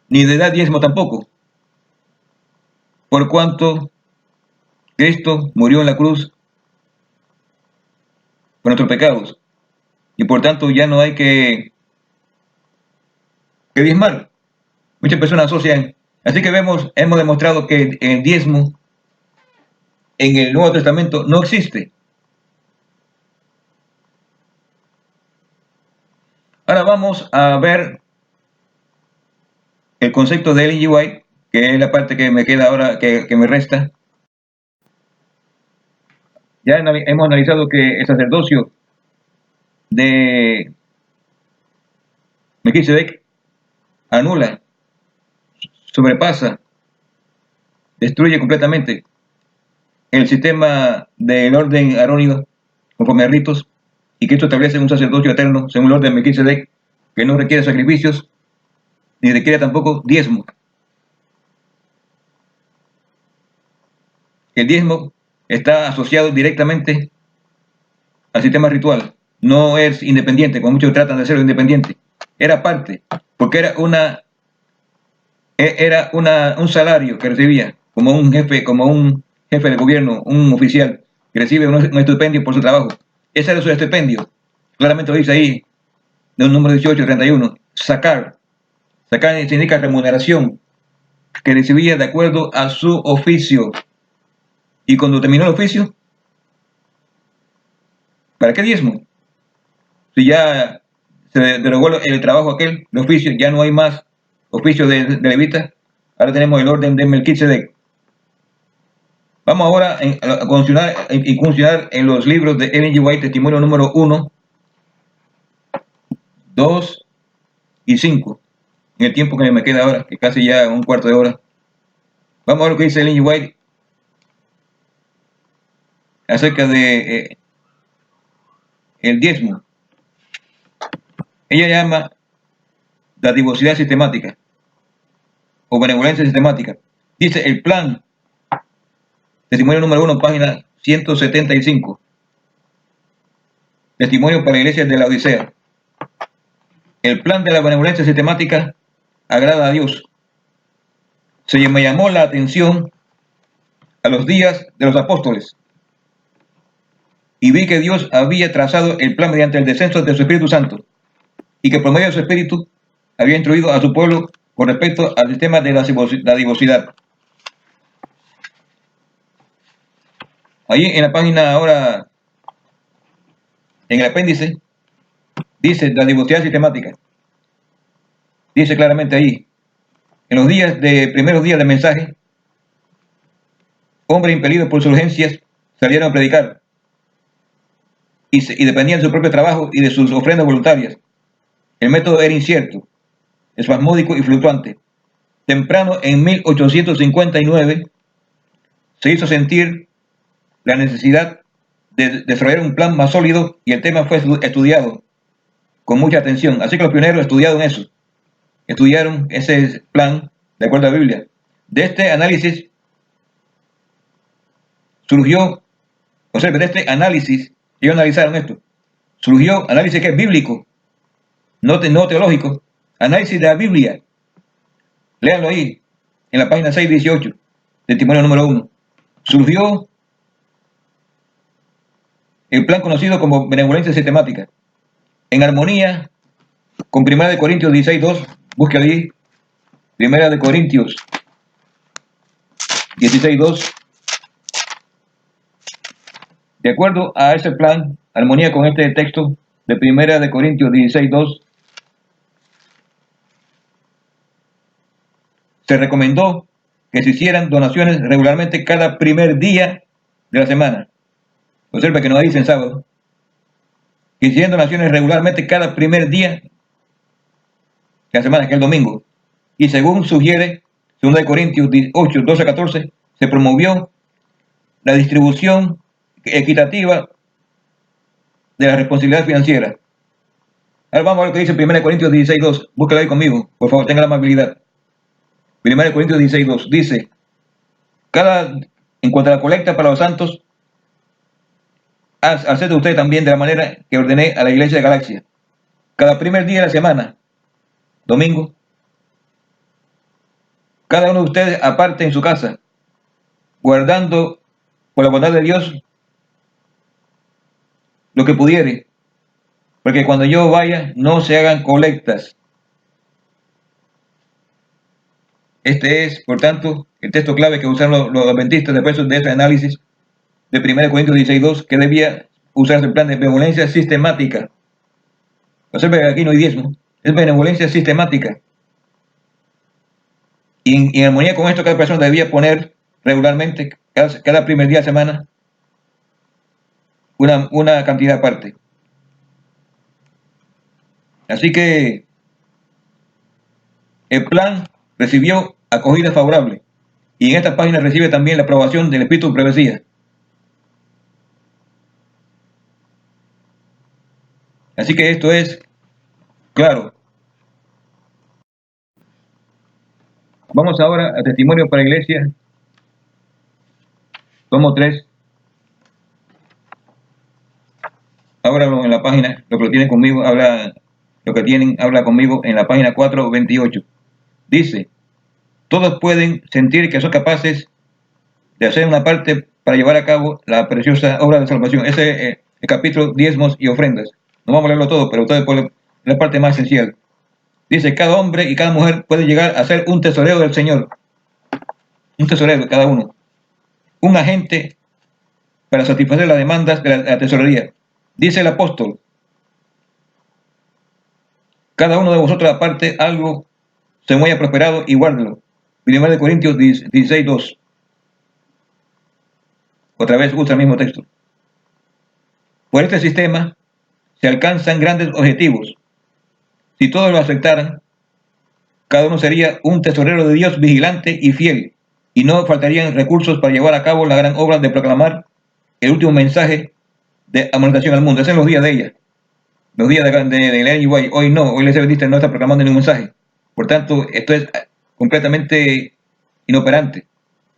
ni de dar diezmo tampoco, por cuanto Cristo murió en la cruz por nuestros pecados, y por tanto ya no hay que diezmar. Muchas personas asocian. Así que hemos demostrado que el diezmo en el Nuevo Testamento no existe. Ahora vamos a ver el concepto de Ellen G. White, que es la parte que me queda ahora, que me resta. Ya hemos analizado que el sacerdocio de Melquisedec anula, sobrepasa, destruye completamente el sistema del orden arónido conforme a ritos, y que esto establece un sacerdocio eterno según el orden de Melquisedec, que no requiere sacrificios ni requiere tampoco diezmo. El diezmo está asociado directamente al sistema ritual, no es independiente, como muchos tratan de hacerlo independiente. Era parte, porque era un salario que recibía como un jefe de gobierno, un oficial que recibe un estipendio por su trabajo. Ese era su estipendio. Claramente lo dice ahí, de un número 1831. Sacar significa remuneración que recibía de acuerdo a su oficio. Y cuando terminó el oficio, ¿para qué diezmo? Si ya se derogó el trabajo aquel, el oficio, ya no hay más oficio de levita. Ahora tenemos el orden de Melquisedec. Vamos ahora a funcionar en los libros de Ellen G. White, testimonio número 1, 2 y 5. En el tiempo que me queda ahora, que casi ya un cuarto de hora. Vamos a ver lo que dice Ellen G. White acerca de el diezmo. Ella llama dadivosidad sistemática o benevolencia sistemática. Dice el plan, testimonio número 1, página 175. Testimonio para la iglesia de la Odisea. El plan de la benevolencia sistemática agrada a Dios. Se me llamó la atención a los días de los apóstoles y vi que Dios había trazado el plan mediante el descenso de su Espíritu Santo, y que por medio de su Espíritu había instruido a su pueblo con respecto al sistema de la dadivosidad. Ahí en la página ahora, en el apéndice, dice dadivosidad sistemática. Dice claramente ahí, en los primeros días del mensaje, hombres impelidos por sus urgencias salieron a predicar y dependían de su propio trabajo y de sus ofrendas voluntarias. El método era incierto, espasmódico y fluctuante. Temprano, en 1859, se hizo sentir la necesidad de desarrollar un plan más sólido y el tema fue estudiado con mucha atención. Así que los pioneros estudiaron ese plan de acuerdo a la Biblia. De este análisis surgió, ellos analizaron esto, surgió análisis que es bíblico, no teológico, análisis de la Biblia. Léanlo ahí, en la página 618, testimonio número 1. Surgió el plan conocido como benevolencia sistemática, en armonía con 1 Corintios 16:2, busque ahí, 1 Corintios 16:2. De acuerdo a ese plan, armonía con este texto de 1 Corintios 16:2, se recomendó que se hicieran donaciones regularmente cada primer día de la semana. Observa que no dicen sábado. Que hicieran donaciones regularmente cada primer día de la semana, que es el domingo. Y según sugiere 2 Corintios 8:12-14, se promovió la distribución equitativa de la responsabilidad financiera. Ahora vamos a ver lo que dice 1 Corintios 16:2. Búsquelo ahí conmigo, por favor, tenga la amabilidad. 1 Corintios 16:2 dice, en cuanto a la colecta para los santos, haced usted también de la manera que ordené a la iglesia de Galacia. Cada primer día de la semana, domingo, cada uno de ustedes aparte en su casa, guardando por la bondad de Dios lo que pudiere, porque cuando yo vaya no se hagan colectas. Este es, por tanto, el texto clave que usaron los adventistas después de ese análisis de 1 Corintios 16:2, que debía usarse el plan de benevolencia sistemática. Observe que aquí no hay diezmo, es benevolencia sistemática. Y en armonía con esto, cada persona debía poner regularmente, cada primer día de semana, una cantidad aparte. Así que el plan recibió acogida favorable. Y en esta página recibe también la aprobación del Espíritu de Profecía. Así que esto es claro. Vamos ahora a Testimonio para la Iglesia, tomo 3. Ahora en la página, lo que lo tienen conmigo, habla conmigo en la página 428. Dice, todos pueden sentir que son capaces de hacer una parte para llevar a cabo la preciosa obra de salvación. Ese es el capítulo diezmos y ofrendas. No vamos a leerlo todo, pero ustedes pueden la parte más esencial. Dice, cada hombre y cada mujer puede llegar a ser un tesorero del Señor. Un tesorero, cada uno. Un agente para satisfacer las demandas de la tesorería. Dice el apóstol, cada uno de vosotros aparte algo se me haya prosperado y guárdelo. 1 Corintios 16:2. Otra vez usa el mismo texto. Por este sistema se alcanzan grandes objetivos. Si todos lo aceptaran, cada uno sería un tesorero de Dios vigilante y fiel, y no faltarían recursos para llevar a cabo la gran obra de proclamar el último mensaje de amonestación al mundo. Ese es los días de ella. Los días de Ellen G. White. Hoy no, hoy la Adventista no está proclamando ningún mensaje. Por tanto, esto es completamente inoperante.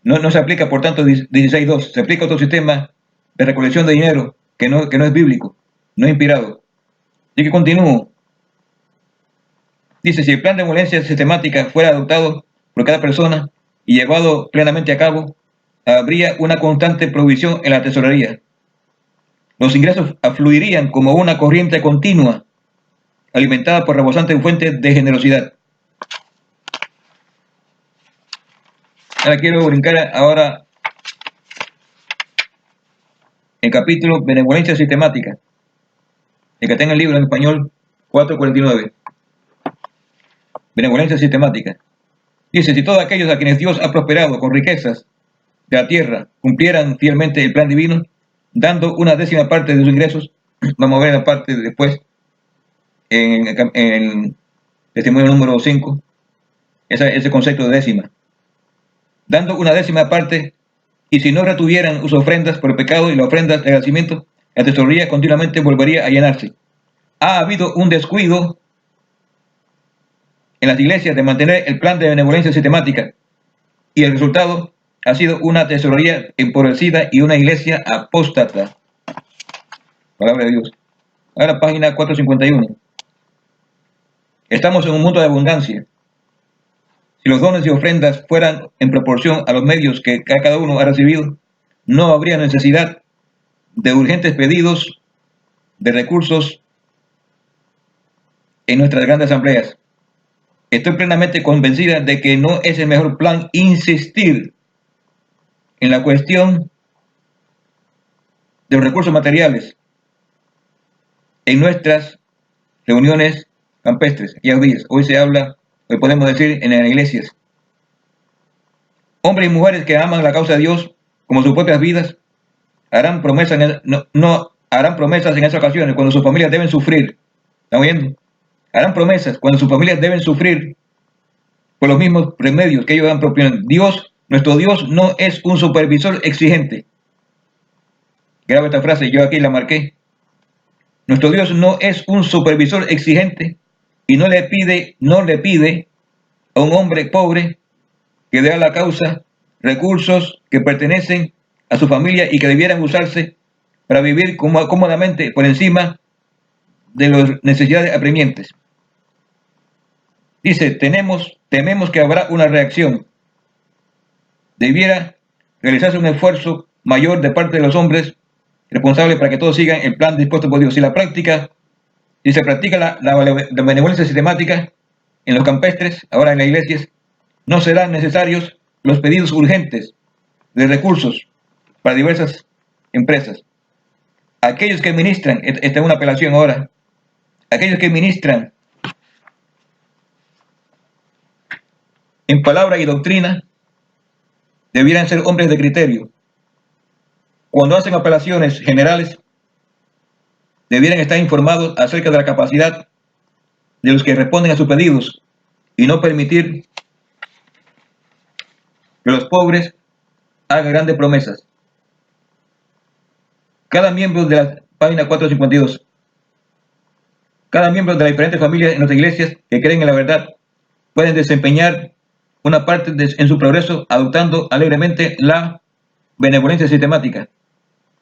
No se aplica, por tanto, 16.2. Se aplica otro sistema de recolección de dinero que no es bíblico, no es inspirado. Así que continúo. Dice, si el plan de benevolencia sistemática fuera adoptado por cada persona y llevado plenamente a cabo, habría una constante provisión en la tesorería. Los ingresos afluirían como una corriente continua, alimentada por rebosantes fuentes de generosidad. Ahora quiero brincar ahora el capítulo Benevolencia Sistemática. El que tenga el libro en español, 449. Benevolencia Sistemática. Dice, si todos aquellos a quienes Dios ha prosperado con riquezas de la tierra cumplieran fielmente el plan divino, dando una décima parte de sus ingresos, vamos a ver la parte después, en el testimonio número 5, ese concepto de décima. Dando una décima parte, y si no retuvieran sus ofrendas por el pecado y las ofrendas de agradecimiento, la tesorería continuamente volvería a llenarse. Ha habido un descuido en las iglesias de mantener el plan de benevolencia sistemática, y el resultado ha sido una tesorería empobrecida y una iglesia apóstata. Palabra de Dios. Ahora página 451. Estamos en un mundo de abundancia. Si los dones y ofrendas fueran en proporción a los medios que cada uno ha recibido, no habría necesidad de urgentes pedidos de recursos en nuestras grandes asambleas. Estoy plenamente convencida de que no es el mejor plan insistir en la cuestión de los recursos materiales en nuestras reuniones campestres. Hoy se habla, hoy podemos decir, en las iglesias. Hombres y mujeres que aman la causa de Dios como sus propias vidas harán promesas harán promesas en esas ocasiones cuando sus familias deben sufrir. ¿Están oyendo? Harán promesas cuando sus familias deben sufrir por los mismos remedios que ellos han propuesto. Dios, nuestro Dios, no es un supervisor exigente. Graba esta frase, yo aquí la marqué. Nuestro Dios no es un supervisor exigente y no le pide a un hombre pobre que dé a la causa recursos que pertenecen a su familia y que debieran usarse para vivir cómodamente por encima de las necesidades apremiantes. Dice, tememos que habrá una reacción. Debiera realizarse un esfuerzo mayor de parte de los hombres responsables para que todos sigan el plan dispuesto por Dios. Si se practica la benevolencia sistemática en los campestres, ahora en las iglesias, no serán necesarios los pedidos urgentes de recursos para diversas empresas. Aquellos que ministran, esta es una apelación ahora, aquellos que ministran en palabra y doctrina debieran ser hombres de criterio. Cuando hacen apelaciones generales, debieran estar informados acerca de la capacidad de los que responden a sus pedidos y no permitir que los pobres hagan grandes promesas. Cada miembro de la página 452, cada miembro de las diferentes familias en las iglesias que creen en la verdad pueden desempeñar una parte en su progreso adoptando alegremente la benevolencia sistemática.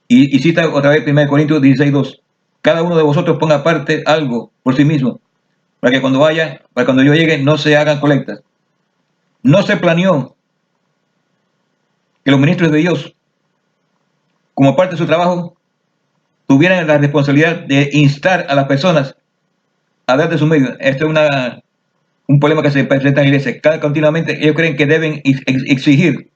Y cita otra vez 1 Corintios 16:2. Cada uno de vosotros ponga aparte algo por sí mismo, para que cuando yo llegue no se hagan colectas. No se planeó que los ministros de Dios, como parte de su trabajo, tuvieran la responsabilidad de instar a las personas a dar de su medio. Esto es un problema que se presenta en la iglesia. Continuamente ellos creen que deben exigir,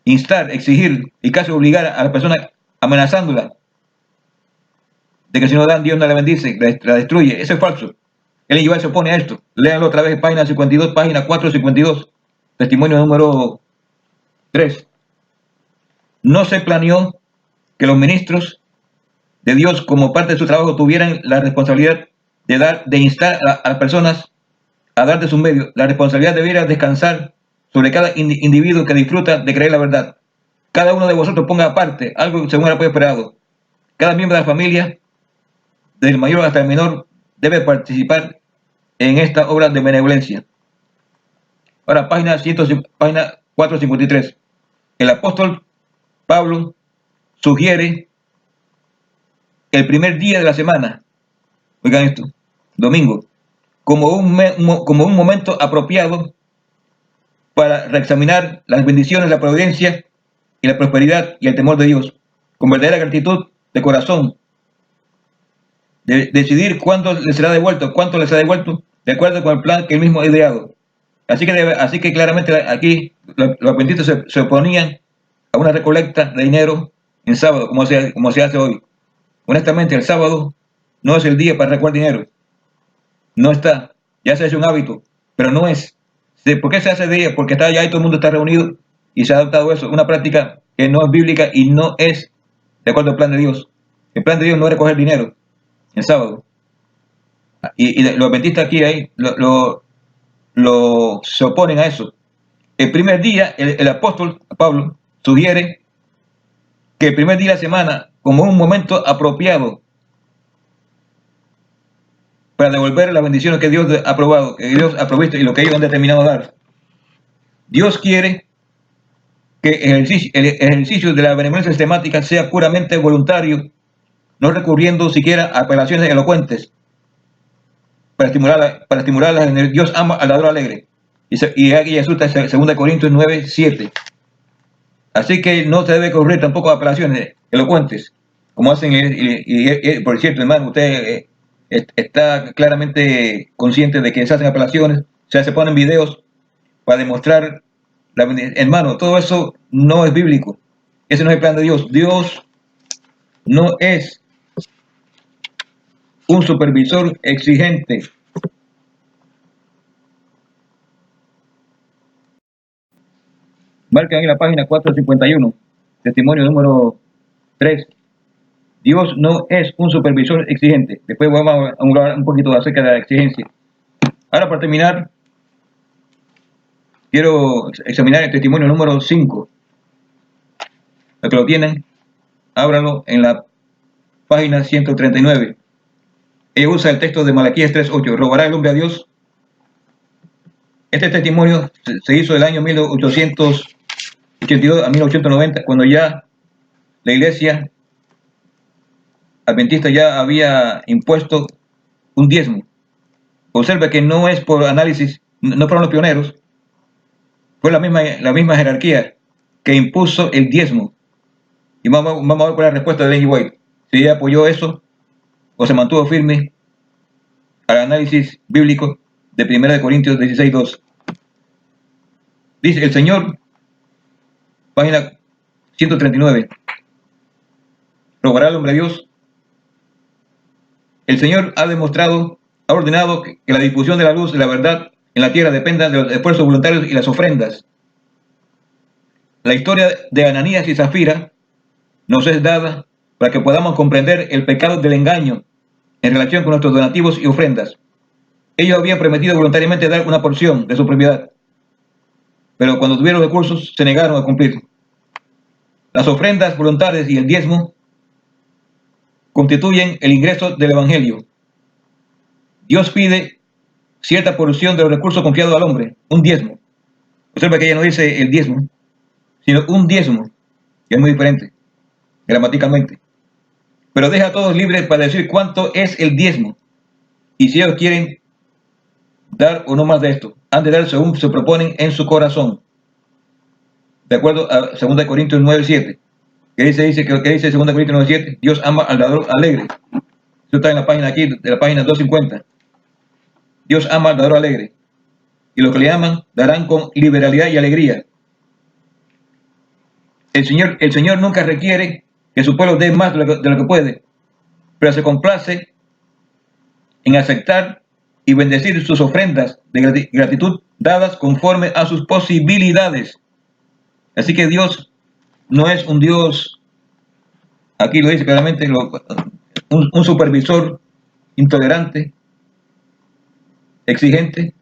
instar, exigir y casi obligar a la persona amenazándola de que si no dan, Dios no la bendice, la destruye. Eso es falso. El igual se opone a esto. Léanlo otra vez, página 52, página 452, testimonio número 3. No se planeó que los ministros de Dios, como parte de su trabajo, tuvieran la responsabilidad de instar a las personas a dar de su medio. La responsabilidad debiera descansar sobre cada individuo que disfruta de creer la verdad. Cada uno de vosotros ponga aparte algo según el apoyo esperado. Cada miembro de la familia, del mayor hasta el menor, debe participar en esta obra de benevolencia. Ahora, página 453. El apóstol Pablo sugiere el primer día de la semana, oigan esto, domingo, como un momento apropiado para reexaminar las bendiciones, la providencia y la prosperidad y el temor de Dios. Con verdadera gratitud de corazón, de decidir cuándo le será devuelto, cuánto le será devuelto, de acuerdo con el plan que él mismo ha ideado. Así que claramente aquí los adventistas se oponían a una recolecta de dinero en sábado, como se hace hoy. Honestamente, el sábado no es el día para recoger dinero. No está. Ya se hace un hábito, pero no es. ¿Por qué se hace de día? Porque está allá y todo el mundo está reunido y se ha adoptado eso, una práctica que no es bíblica y no es de acuerdo al plan de Dios. El plan de Dios no es recoger dinero el sábado. Y los adventistas aquí se oponen a eso. El primer día, el apóstol Pablo sugiere que el primer día de la semana, como un momento apropiado para devolver las bendiciones que Dios ha aprobado, que Dios ha provisto y lo que ellos han determinado dar. Dios quiere que el ejercicio de la benevolencia sistemática sea puramente voluntario, no recurriendo siquiera a apelaciones elocuentes para estimularla. Dios ama al dador alegre. Y aquí resulta 2 Corintios 9:7. Así que no se debe correr tampoco a apelaciones elocuentes, como hacen, por cierto, hermano, usted está claramente consciente de que se hacen apelaciones, o sea, se ponen videos para demostrar, hermano, todo eso no es bíblico, ese no es el plan de Dios. Dios no es un supervisor exigente. Marca en la página 451, testimonio número 3. Dios no es un supervisor exigente. Después vamos a hablar un poquito acerca de la exigencia. Ahora, para terminar, quiero examinar el testimonio número 5. Los que lo tienen, ábralo en la página 139. Ella usa el texto de Malaquías 3:8. ¿Robará el hombre a Dios? Este testimonio se hizo del año 1882 a 1890, cuando ya la iglesia adventista ya había impuesto un diezmo. Observa que no es por análisis, no fueron los pioneros, fue la misma jerarquía que impuso el diezmo. Y vamos a ver cuál es la respuesta de Ellen G. White. Si ella apoyó eso o se mantuvo firme al análisis bíblico de 1 Corintios 16:2. Dice el Señor, página 139. ¿Robará el hombre a Dios? El Señor ha ordenado que la difusión de la luz de la verdad en la tierra dependa de los esfuerzos voluntarios y las ofrendas. La historia de Ananías y Zafira nos es dada para que podamos comprender el pecado del engaño en relación con nuestros donativos y ofrendas. Ellos habían prometido voluntariamente dar una porción de su propiedad, pero cuando tuvieron recursos se negaron a cumplir. Las ofrendas voluntarias y el diezmo constituyen el ingreso del Evangelio. Dios pide cierta porción de los recursos confiados al hombre, un diezmo. Observa que ella no dice el diezmo, sino un diezmo, que es muy diferente, gramaticalmente. Pero deja a todos libres para decir cuánto es el diezmo. Y si ellos quieren dar o no más de esto, han de dar según se proponen en su corazón. De acuerdo a 2 Corintios 9:7. ¿Qué dice 2 Corintios 9:7? Dios ama al dador alegre. Eso está en la página aquí, de la página 250. Dios ama al dador alegre. Y los que le aman darán con liberalidad y alegría. El Señor nunca requiere que su pueblo dé más de lo que puede, pero se complace en aceptar y bendecir sus ofrendas de gratitud dadas conforme a sus posibilidades. Así que Dios no es un Dios, aquí lo dice claramente, un supervisor intolerante, exigente,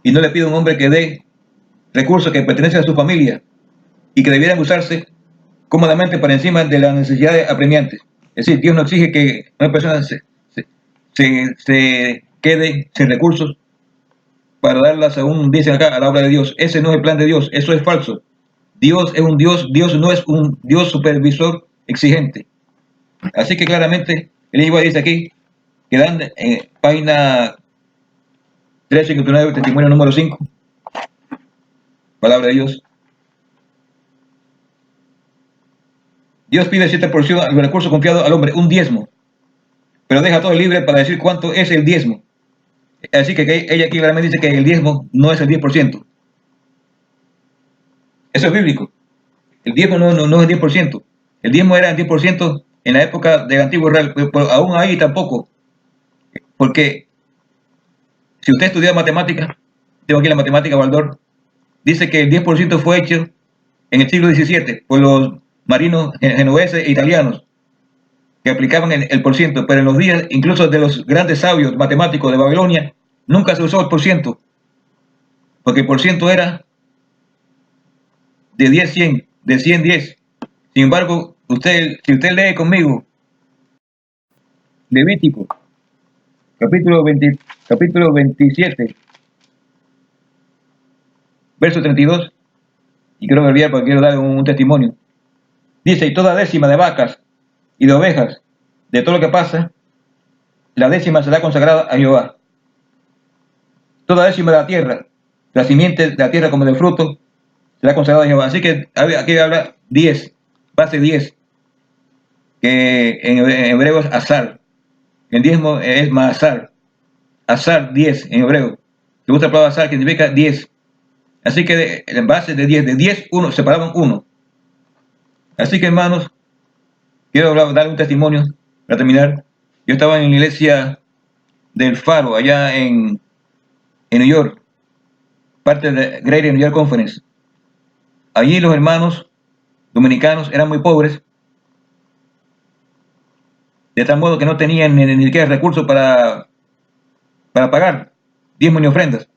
y no le pide a un hombre que dé recursos que pertenecen a su familia y que debieran usarse cómodamente por encima de las necesidades apremiantes. Es decir, Dios no exige que una persona se quede sin recursos para darlas, según dicen acá, a la obra de Dios. Ese no es el plan de Dios, eso es falso. Dios es un Dios, Dios no es un Dios supervisor exigente. Así que claramente, el igual dice aquí, que dan en página 359, testimonio número 5, palabra de Dios. Dios pide cierta porción de los recursos confiados al hombre, un diezmo, pero deja todo libre para decir cuánto es el diezmo. Así que ella aquí claramente dice que el diezmo no es el 10%. Eso es bíblico. El diezmo no es el 10%. El diezmo era el 10% en la época del antiguo Israel, pero aún ahí tampoco. Porque si usted estudia matemáticas, tengo aquí la matemática Baldor, dice que el 10% fue hecho en el siglo XVII por los marinos genoveses e italianos que aplicaban el porciento, pero en los días incluso de los grandes sabios matemáticos de Babilonia, nunca se usó el porciento, porque el porciento era de 10-100, de 100-10. Sin embargo, si usted lee conmigo Levítico, capítulo 27, verso 32, y quiero abreviar porque quiero dar un testimonio. Dice, y toda décima de vacas y de ovejas, de todo lo que pasa, la décima será consagrada a Jehová. Toda décima de la tierra, la simiente de la tierra como del fruto, será consagrada a Jehová. Así que aquí habla 10, base 10, que en hebreo es azar. El diezmo es maazar. Azar 10 en hebreo. Se usa la palabra azar que significa 10. Así que en base de 10, 1, separaban 1. Así que hermanos, quiero dar un testimonio para terminar. Yo estaba en la iglesia del Faro, allá en New York, parte de Greater New York Conference. Allí los hermanos dominicanos eran muy pobres, de tal modo que no tenían ni siquiera recursos para pagar diezmos ni ofrendas.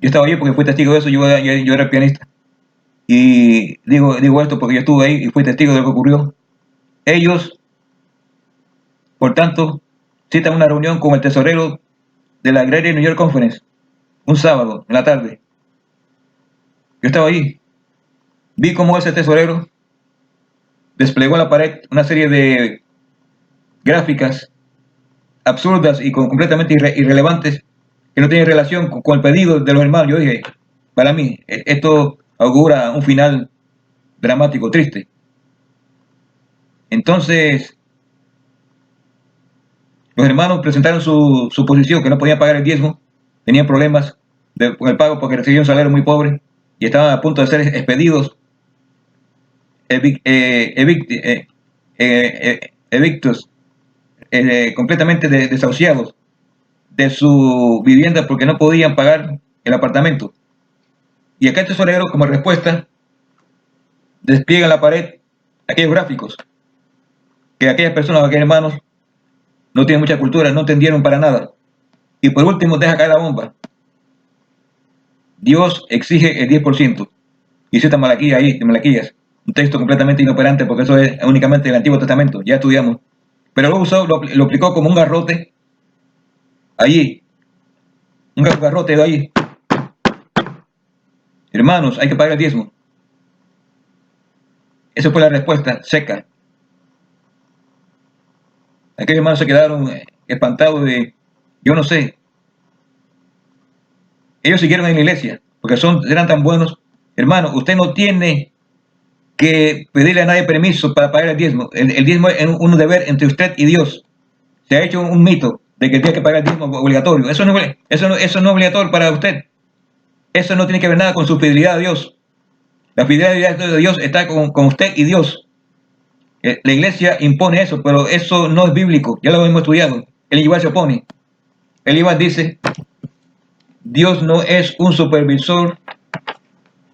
Yo estaba allí porque fui testigo de eso, yo era pianista. Y digo esto porque yo estuve ahí y fui testigo de lo que ocurrió. Ellos, por tanto, citan una reunión con el tesorero de la Greater New York Conference, un sábado en la tarde. Yo estaba allí. Vi cómo ese tesorero desplegó en la pared una serie de gráficas absurdas y completamente irrelevantes que no tienen relación con el pedido de los hermanos. Yo dije, para mí, esto augura un final dramático, triste. Entonces, los hermanos presentaron su posición, que no podían pagar el diezmo, tenían problemas con el pago porque recibían un salario muy pobre y estaban a punto de ser expedidos, evictos, completamente desahuciados de su vivienda porque no podían pagar el apartamento. Y acá el tesorero, como respuesta, despliega en la pared aquellos gráficos que aquellas personas, aquellos hermanos, no tienen mucha cultura, no entendieron para nada. Y por último, deja caer la bomba. Dios exige el 10%. Y cita Malaquías ahí, de Malaquías. Un texto completamente inoperante porque eso es únicamente del Antiguo Testamento, ya estudiamos. Pero lo usó, lo aplicó como un garrote allí. Un garrote de ahí. Hermanos, hay que pagar el diezmo. Esa fue la respuesta seca. Aquellos hermanos se quedaron espantados de, yo no sé. Ellos siguieron en la iglesia porque eran tan buenos. Hermano, usted no tiene que pedirle a nadie permiso para pagar el diezmo. El diezmo es un deber entre usted y Dios. Se ha hecho un mito de que tiene que pagar el diezmo obligatorio. Eso no es obligatorio para usted. Eso no tiene que ver nada con su fidelidad a Dios. La fidelidad de Dios está con usted y Dios. La iglesia impone eso, pero eso no es bíblico. Ya lo hemos estudiado. El igual se opone. El igual dice, Dios no es un supervisor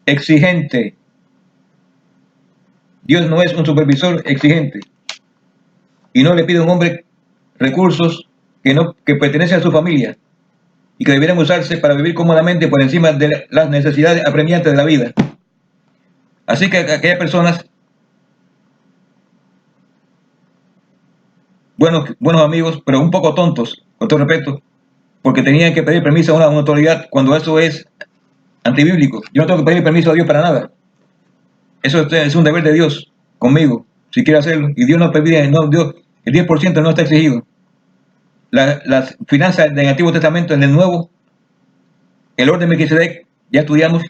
exigente. Dios no es un supervisor exigente. Y no le pide a un hombre recursos que pertenecen a su familia y que debieran usarse para vivir cómodamente por encima de las necesidades apremiantes de la vida. Así que aquellas personas, buenos amigos, pero un poco tontos, con todo respeto, porque tenían que pedir permiso a una autoridad cuando eso es antibíblico. Yo no tengo que pedir permiso a Dios para nada. Eso es un deber de Dios conmigo, si quiere hacerlo. Y Dios no pide, no, Dios, el 10% no está exigido. Las finanzas del Antiguo Testamento, en el Nuevo, el orden de Melquisedec, ya estudiamos,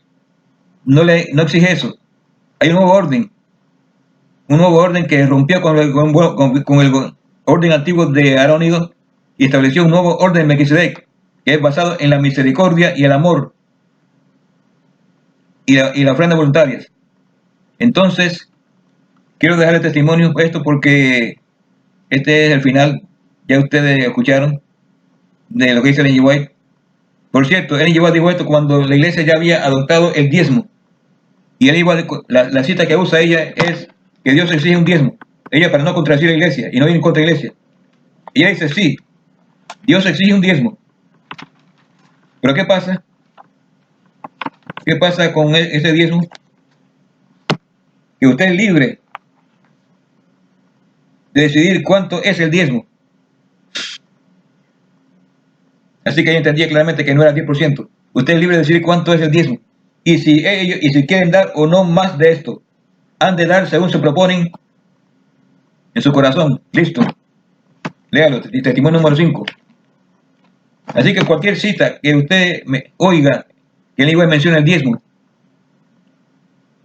no exige eso. Hay un nuevo orden. un nuevo orden que rompió con el orden antiguo de Aarón y estableció un nuevo orden de Melquisedec, que es basado en la misericordia y el amor y la ofrenda voluntarias. Entonces, quiero dejar el testimonio esto porque este es el final, ya ustedes escucharon, de lo que dice Ellen G. White. Por cierto, Ellen G. White dijo esto cuando la iglesia ya había adoptado el diezmo. Y Ellen G. White, la cita que usa ella es que Dios exige un diezmo. Ella para no contradecir a la iglesia y no ir en contra de la iglesia. Ella dice, sí, Dios exige un diezmo. Pero ¿qué pasa? ¿Qué pasa con ese diezmo? Que usted es libre de decidir cuánto es el diezmo. Así que ella entendía claramente que no era 10%. Usted es libre de decidir cuánto es el diezmo. Y si quieren dar o no más de esto, han de dar según se proponen en su corazón. Listo. Léalo, testimonio número 5. Así que cualquier cita que usted oiga que el igual menciona el diezmo,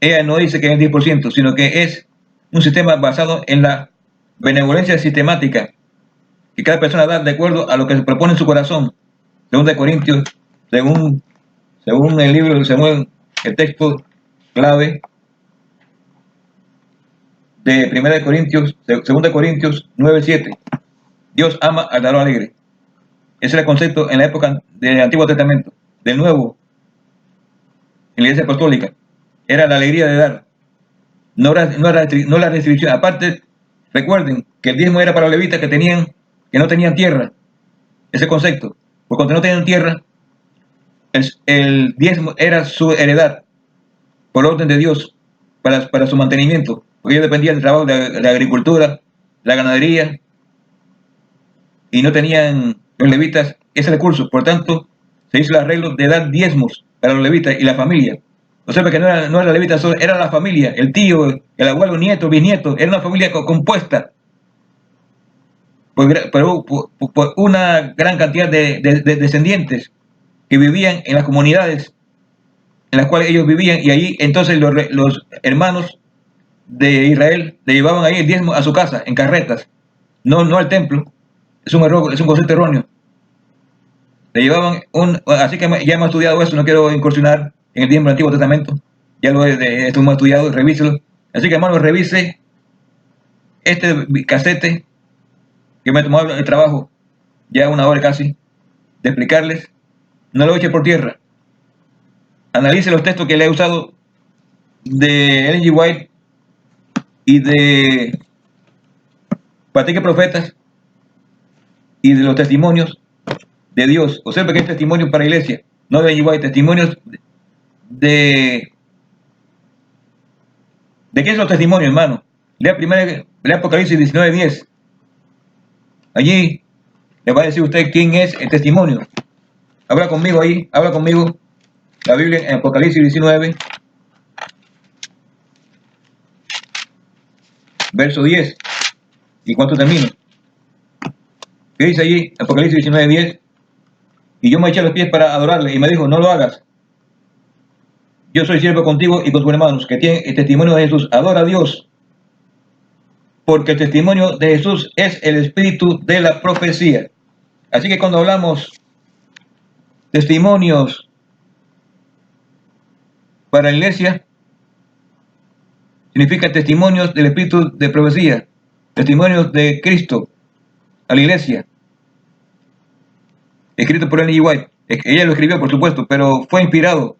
ella no dice que es el 10%, sino que es un sistema basado en la benevolencia sistemática que cada persona da de acuerdo a lo que se propone en su corazón, según de Corintios, según el libro, según el texto clave de 1 Corintios, 2 Corintios 9:7. Dios ama al dador alegre. Ese era el concepto en la época del Antiguo Testamento. Del Nuevo, en la Iglesia Apostólica, era la alegría de dar. No la restricción. Aparte, recuerden que el diezmo era para los levitas que no tenían tierra. Ese concepto. Porque cuando no tenían tierra, el diezmo era su heredad, por orden de Dios, para su mantenimiento. Porque ellos dependían del trabajo de la agricultura, la ganadería, y no tenían los levitas ese recurso. Por tanto, se hizo el arreglo de dar diezmos para los levitas y la familia. O sea, que no era la levita solo, era la familia, el tío, el abuelo, nieto, bisnieto, era una familia compuesta por una gran cantidad de descendientes que vivían en las comunidades en las cuales ellos vivían, y allí entonces los hermanos de Israel le llevaban ahí el diezmo a su casa, en carretas, no al templo. Es un error, es un concepto erróneo. Le llevaban así que ya hemos estudiado eso, no quiero incursionar en el diezmo del Antiguo Testamento, ya lo hemos estudiado, revíselo. Así que hermano, revise este casete que me tomó el trabajo, ya una hora casi, de explicarles. No lo eche por tierra. Analice los textos que le he usado de Ellen G. White y de Practique Profetas y de los testimonios de Dios. Observe que es testimonio para la iglesia, no de Ellen G. White, testimonios de qué es los testimonios, hermano. Lea Apocalipsis 19:10. Allí le va a decir usted quién es el testimonio. Habla conmigo ahí, habla conmigo. La Biblia en Apocalipsis 19, verso 10. ¿Y cuánto termino? ¿Qué dice allí? Apocalipsis 19:10. Y yo me eché a los pies para adorarle, y me dijo, no lo hagas. Yo soy siervo contigo y con tus hermanos, que tienen el testimonio de Jesús. Adora a Dios, porque el testimonio de Jesús es el espíritu de la profecía. Así que cuando hablamos testimonios para la iglesia, significa testimonios del espíritu de profecía, testimonios de Cristo a la iglesia, escrito por Ellen G. White. Ella lo escribió, por supuesto, pero fue inspirado.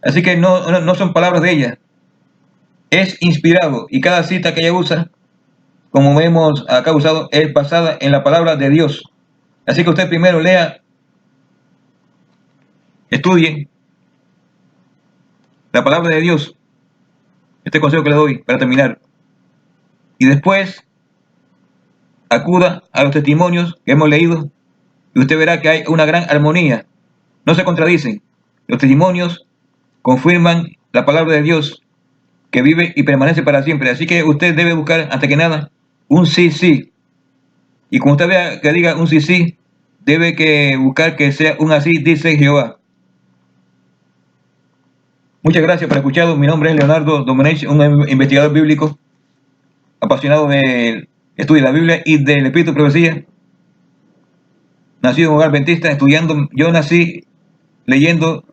Así que no son palabras de ella. Es inspirado, y cada cita que ella usa, como hemos acá usado, es basada en la palabra de Dios. Así que usted primero lea, estudie la palabra de Dios. Este consejo que le doy para terminar. Y después acuda a los testimonios que hemos leído y usted verá que hay una gran armonía. No se contradicen. Los testimonios confirman la palabra de Dios que vive y permanece para siempre. Así que usted debe buscar, antes que nada, un sí, sí. Y cuando usted vea que diga un sí, sí, debe que buscar que sea un así, dice Jehová. Muchas gracias por escuchar. Mi nombre es Leonardo Domenech, un investigador bíblico. apasionado del estudio de la Biblia y del Espíritu de Profecía, nacido en un hogar adventista, estudiando. Yo nací leyendo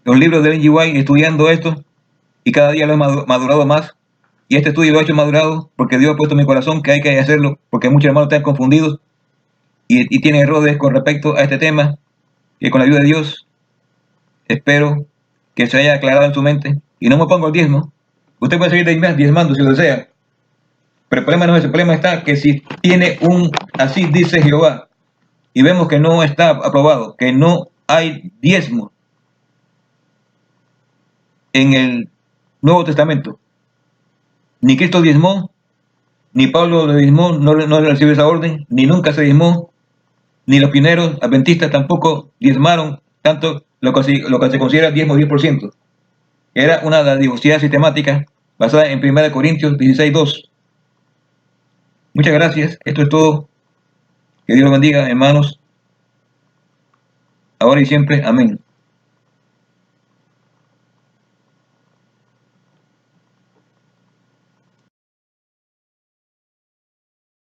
los libros de Ellen G. White, estudiando esto, y cada día lo he madurado más. Y este estudio lo he hecho madurado porque Dios ha puesto en mi corazón que hay que hacerlo, porque muchos hermanos están confundidos y tienen errores con respecto a este tema, que con la ayuda de Dios espero que se haya aclarado en su mente. Y no me pongo el diezmo. Usted puede seguir diezmando si lo desea, pero el problema no es ese. El problema está que si tiene un así dice Jehová, y vemos que no está aprobado, que no hay diezmo en el Nuevo Testamento. Ni Cristo diezmó, ni Pablo lo diezmó, no recibió esa orden, ni nunca se diezmó, ni los pioneros adventistas tampoco diezmaron tanto lo que se considera diezmo 10%. Era una dadivosidad sistemática basada en 1 Corintios 16:2. Muchas gracias. Esto es todo. Que Dios los bendiga, hermanos, ahora y siempre. Amén.